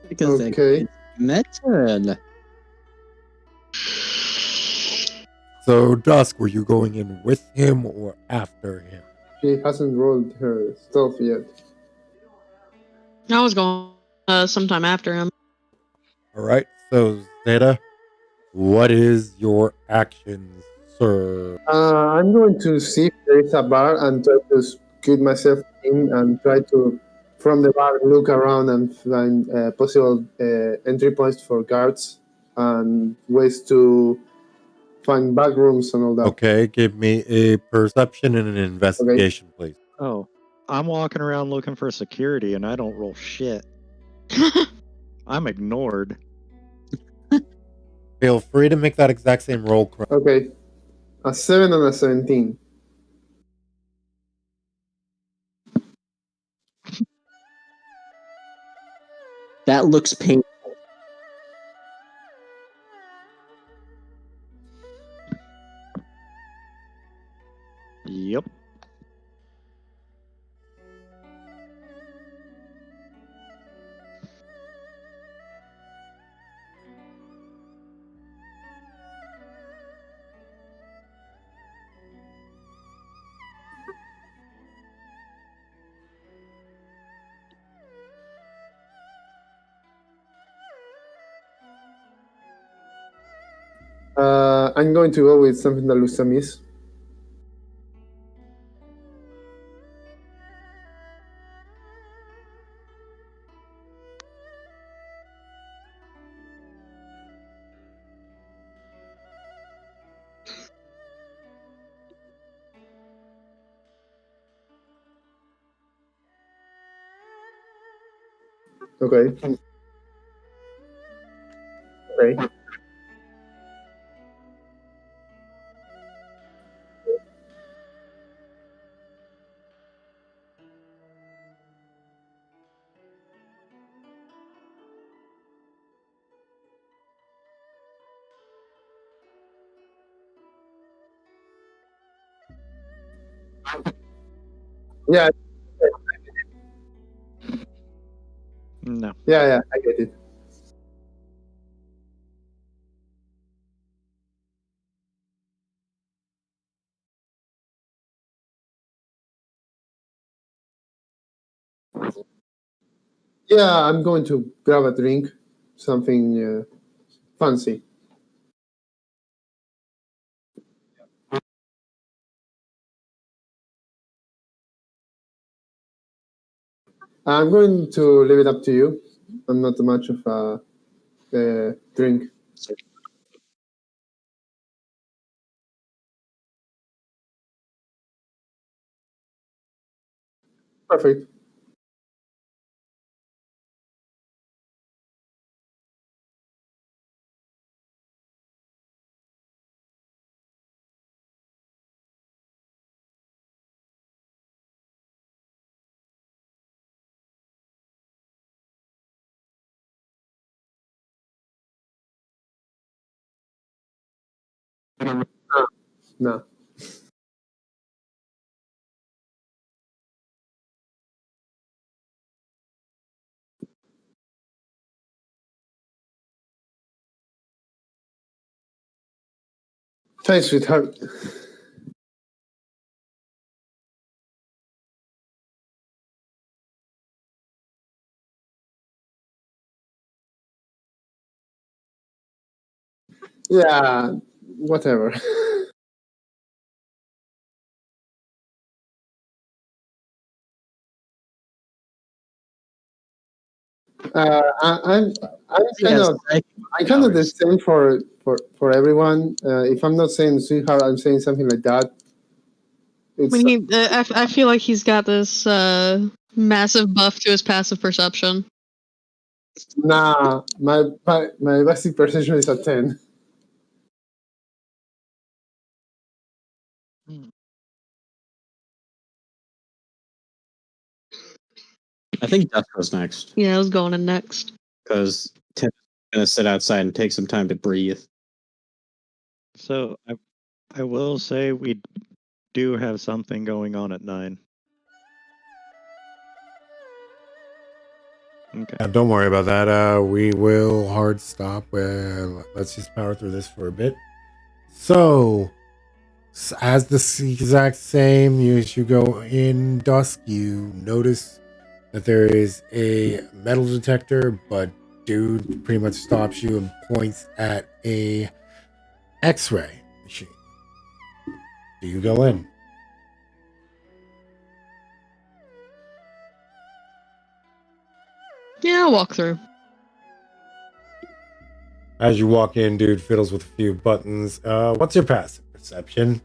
Speaker 3: Because
Speaker 6: Okay.
Speaker 3: method.
Speaker 8: So, Dusk, were you going in with him or after him?
Speaker 6: She hasn't rolled her stuff yet.
Speaker 7: I was going sometime after him.
Speaker 8: All right, so Zeta, what is your actions, sir?
Speaker 6: I'm going to see if there is a bar and try to scoot myself in and try to, from the bar, look around and find possible entry points for guards and ways to find back rooms and all that.
Speaker 8: Okay, give me a perception and an investigation, please.
Speaker 2: Oh, I'm walking around looking for security and I don't roll shit. I'm ignored.
Speaker 8: Feel free to make that exact same roll.
Speaker 6: Okay. A 7 and a 17.
Speaker 3: That looks painful.
Speaker 2: Yep.
Speaker 6: I'm going to go with something that looks amiss. Okay. Okay. Yeah,
Speaker 2: No.
Speaker 6: yeah, I get it. Yeah, I'm going to grab a drink, something fancy. I'm going to leave it up to you. I'm not much of a drink. Perfect. No. Thanks, sweetheart. Yeah, whatever. I'm kind
Speaker 3: Yes,
Speaker 6: of I'm kind of the same for everyone. If I'm not saying sweetheart, I'm saying something like that. It's
Speaker 7: When I feel like he's got this massive buff to his passive perception.
Speaker 6: nah. My basic perception is a 10.
Speaker 3: I think Dusk goes next
Speaker 7: Yeah, I was going in next.
Speaker 3: because Tim's gonna sit outside and take some time to breathe.
Speaker 2: So I will say we do have something going on at 9. Okay.
Speaker 8: Don't worry about that. We will hard stop. Let's just power through this for a bit. So, as the exact same, as you go in dusk, you notice that there is a metal detector, but dude pretty much stops you and points at a X-ray machine. Do you go in?
Speaker 7: Yeah, I'll walk through.
Speaker 8: As you walk in, dude fiddles with a few buttons. What's your passive perception?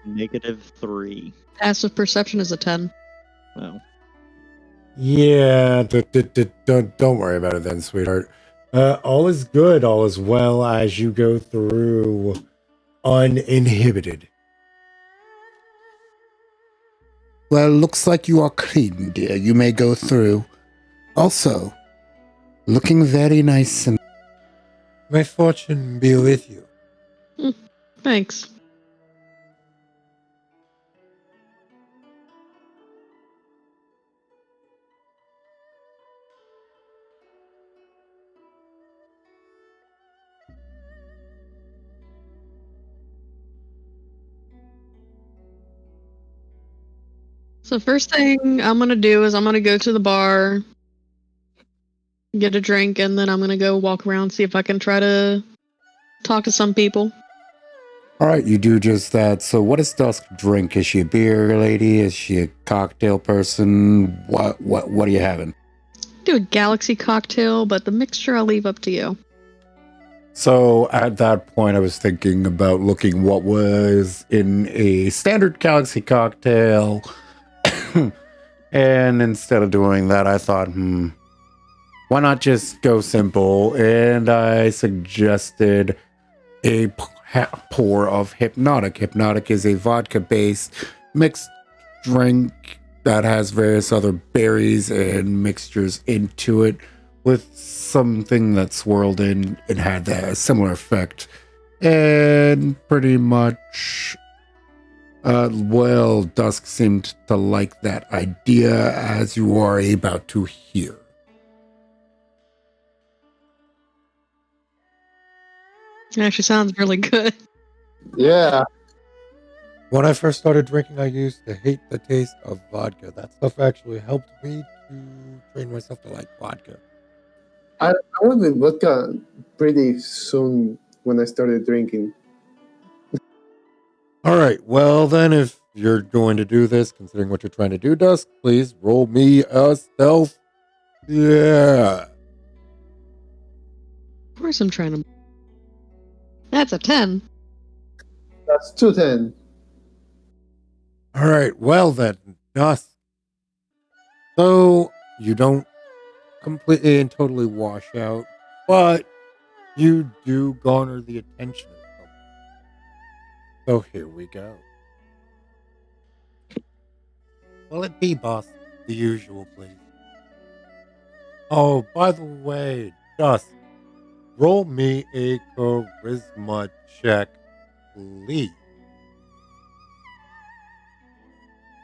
Speaker 2: -3.
Speaker 7: Passive perception is a 10.
Speaker 2: Oh.
Speaker 8: Yeah, don't worry about it then, sweetheart. All is good, all is well as you go through uninhibited.
Speaker 9: Well, looks like you are clean, dear. You may go through. Also, looking very nice and...
Speaker 8: May fortune be with you.
Speaker 7: Thanks. So first thing I'm gonna do is I'm gonna go to the bar, get a drink, and then I'm gonna go walk around, see if I can try to talk to some people.
Speaker 9: All right, you do just that. So what does Dusk drink? Is she a beer lady? Is she a cocktail person? What are you having?
Speaker 7: Do a galaxy cocktail, but the mixture I'll leave up to you.
Speaker 9: So at that point, I was thinking about looking what was in a standard galaxy cocktail. And instead of doing that, I thought, why not just go simple? And I suggested a pour of Hypnotic. Hypnotic is a vodka-based mixed drink that has various other berries and mixtures into it with something that swirled in and had a similar effect. And pretty much, well, Dusk seemed to like that idea, as you are about to hear.
Speaker 7: It actually sounds really good.
Speaker 6: Yeah.
Speaker 8: When I first started drinking, I used to hate the taste of vodka. That stuff actually helped me to train myself to like vodka.
Speaker 6: I went with vodka pretty soon when I started drinking.
Speaker 8: All right. Well, then, if
Speaker 9: you're going to do this, considering what you're trying to do, Dusk, please roll me a stealth. Yeah.
Speaker 7: Of course I'm trying to. That's a 10.
Speaker 6: That's 210.
Speaker 9: All right. Well then, Dusk. So you don't completely and totally wash out, but you do garner the attention of someone. So here we go. Will it be, boss? The usual, please. Oh, by the way, Dusk, roll me a charisma check, please.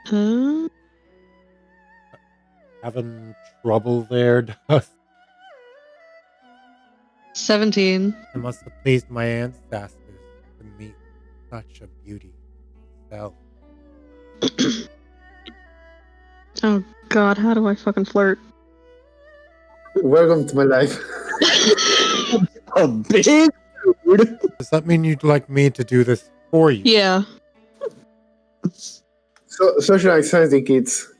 Speaker 7: Huh?
Speaker 9: Having trouble there, Dusk?
Speaker 7: 17.
Speaker 9: I must have pleased my ancestors to meet such a beauty myself.
Speaker 7: Oh god, how do I fucking flirt?
Speaker 6: Welcome to my life.
Speaker 3: A big dude.
Speaker 9: Does that mean you'd like me to do this for you?
Speaker 7: Yeah.
Speaker 6: So, social anxiety, kids.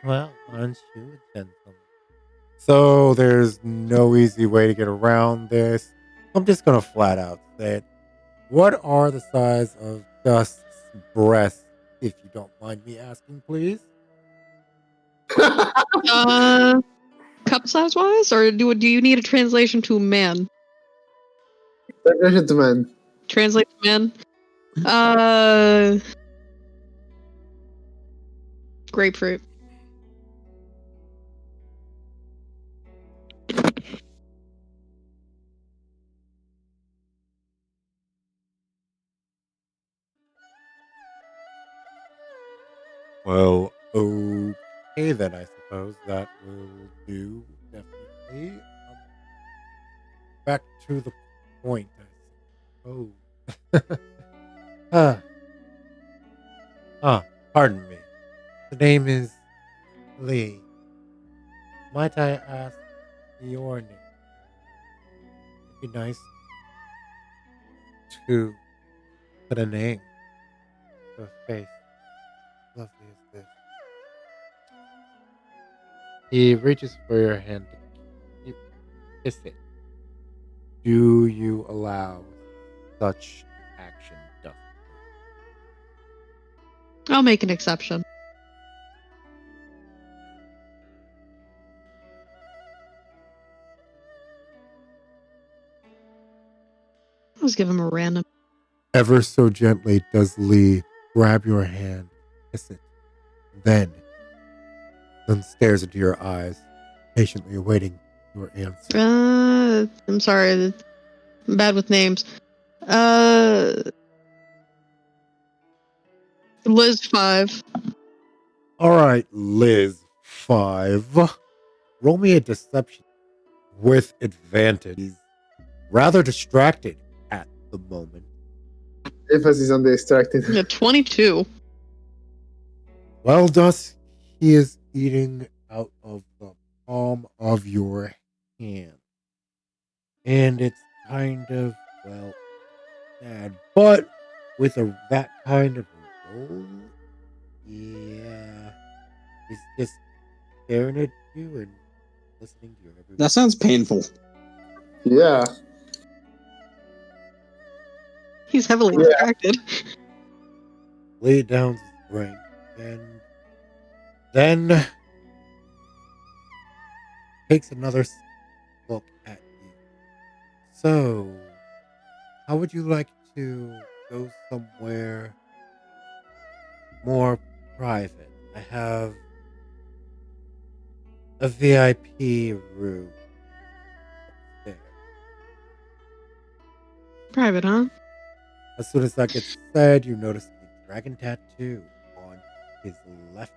Speaker 9: Well, aren't you a gentleman? So there's no easy way to get around this. I'm just gonna flat out say it. What are the size of Dusk's breasts, if you don't mind me asking, please?
Speaker 7: Cup size wise, or do you need a translation to man?
Speaker 6: Translation to man.
Speaker 7: Translate to man. Grapefruit.
Speaker 9: Well, okay then, I suppose that will do, definitely. Back to the point, I suppose. Pardon me. The name is Lee. Might I ask your name? It'd be nice to put a name to a face. Lovely as this. He reaches for your hand to kiss it. Do you allow such action, Dusk?
Speaker 7: I'll make an exception. I'll just give him a random.
Speaker 9: Ever so gently does Lee grab your hand, kiss it, then stares into your eyes, patiently awaiting your answer.
Speaker 7: I'm sorry. I'm bad with names. Liz 5.
Speaker 9: All right, Liz 5. Roll me a deception with advantage. He's rather distracted at the moment.
Speaker 6: Emphasis on the distracted.
Speaker 7: Yeah, 22.
Speaker 9: Well, Dusk, he is eating out of the palm of your hand. And it's kind of, well, sad. But with that kind of roll, yeah, he's just staring at you and listening to your every
Speaker 3: That sounds painful.
Speaker 6: Yeah.
Speaker 7: He's heavily
Speaker 6: Yeah.
Speaker 7: distracted.
Speaker 9: lay down his drink and then takes another look at you. So, how would you like to go somewhere more private? I have a VIP room upstairs.
Speaker 7: Private, huh?
Speaker 9: As soon as that gets said, you notice a dragon tattoo on his left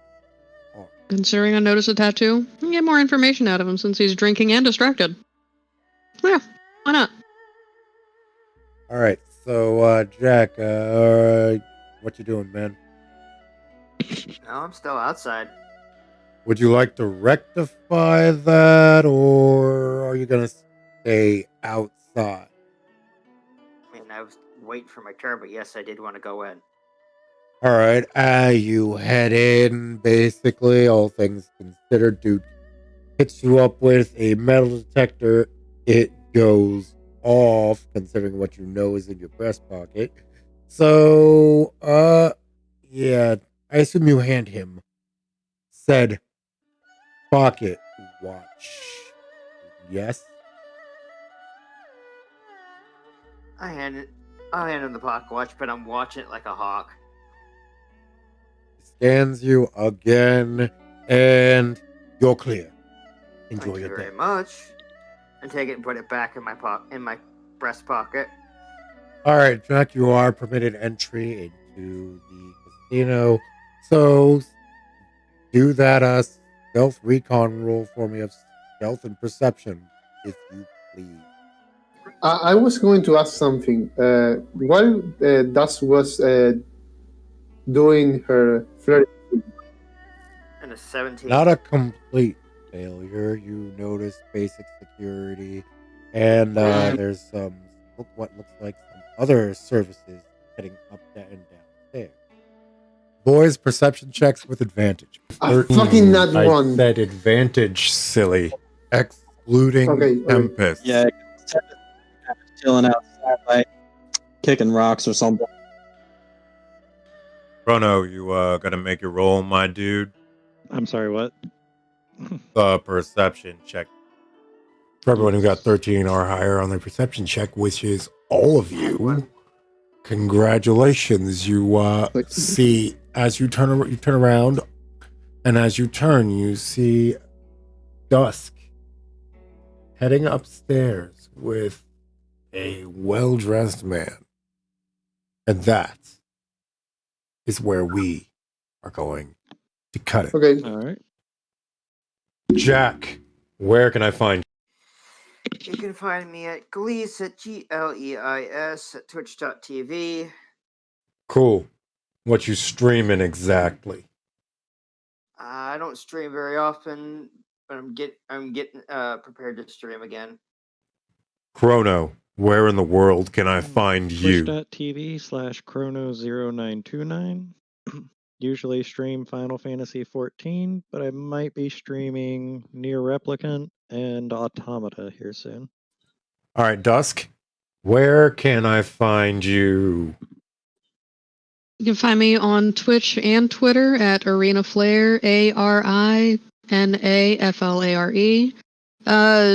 Speaker 9: arm.
Speaker 7: Considering I noticed a tattoo, I can get more information out of him since he's drinking and distracted. Yeah, why not?
Speaker 9: All right, so Jack, what you doing, man?
Speaker 4: No, I'm still outside.
Speaker 9: Would you like to rectify that, or are you gonna stay outside?
Speaker 4: I mean, I was waiting for my turn, but yes, I did want to go in.
Speaker 9: All right, you head in. Basically, all things considered, dude hits you up with a metal detector. It goes off, considering what you know is in your breast pocket. So, yeah, I assume you hand him said pocket watch. Yes.
Speaker 4: I hand him the pocket watch, but I'm watching it like a hawk.
Speaker 9: Scans you again, and you're clear. Enjoy
Speaker 4: Thank you
Speaker 9: your day.
Speaker 4: very much. And take it and put it back in my breast pocket.
Speaker 9: All right, Jack, you are permitted entry into the casino. So do that stealth recon roll for me of stealth and perception, if you please.
Speaker 6: I was going to ask something. While Dust was doing her flirting,
Speaker 4: And a 17.
Speaker 9: Not a complete failure. You notice basic security, and there's what looks like some other services heading up and downstairs. Boys, perception checks with advantage.
Speaker 6: a fucking nat
Speaker 9: I
Speaker 6: one.
Speaker 9: said advantage, silly. Excluding
Speaker 6: Okay.
Speaker 9: Tempest.
Speaker 3: Yeah, chilling outside, like kicking rocks or something.
Speaker 9: Chrono, you gonna make your roll, my dude?
Speaker 2: I'm sorry, what?
Speaker 9: The perception check. For everyone who got 13 or higher on their perception check, which is all of you, congratulations. You see, as you turn around, and as you turn, you see Dusk heading upstairs with a well-dressed man. And that is where we are going to cut it.
Speaker 6: Okay.
Speaker 2: All right.
Speaker 9: Jack, where can I find you?
Speaker 4: You can find me at Gleis at GLEIS at twitch.tv.
Speaker 9: Cool. What you streaming exactly?
Speaker 4: I don't stream very often, but I'm getting prepared to stream again.
Speaker 9: Chrono, where in the world can I find you?
Speaker 2: Twitch.tv/chrono0929. Usually stream Final Fantasy 14, but I might be streaming Near Replicant and Automata here soon.
Speaker 9: All right, Dusk, where can I find you?
Speaker 7: You can find me on Twitch and Twitter at Arena Flare, ARINAFLARE.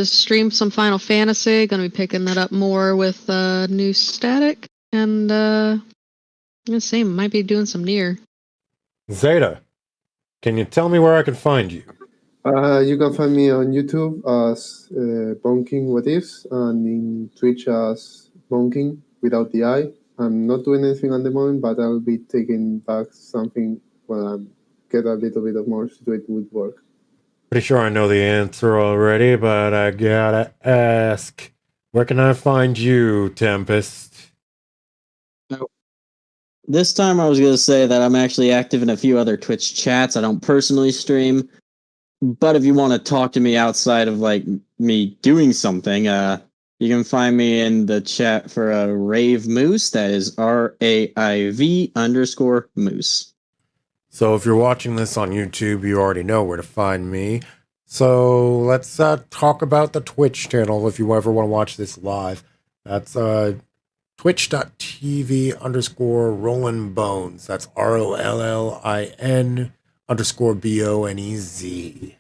Speaker 7: Stream some Final Fantasy. Gonna be picking that up more with new static, and I'm gonna say might be doing some Near.
Speaker 9: Zeta, can you tell me where I can find you?
Speaker 6: You can find me on YouTube as Bonking What Ifs and in Twitch as Bonking without the I. I'm not doing anything at the moment, but I'll be taking back something when I get a little bit of more situated with work.
Speaker 9: Pretty sure I know the answer already, but I gotta ask. Where can I find you, Tempest?
Speaker 3: This time I was going to say that I'm actually active in a few other Twitch chats. I don't personally stream, but if you want to talk to me outside of like me doing something, you can find me in the chat for a Rave Moose. That is RAIV_Moose.
Speaker 9: So if you're watching this on YouTube, you already know where to find me. So let's talk about the Twitch channel if you ever want to watch this live. That's twitch.tv/Rollin Bones. That's ROLLIN_BONEZ.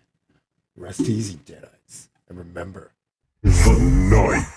Speaker 9: Rest easy, Deadites. And remember, the night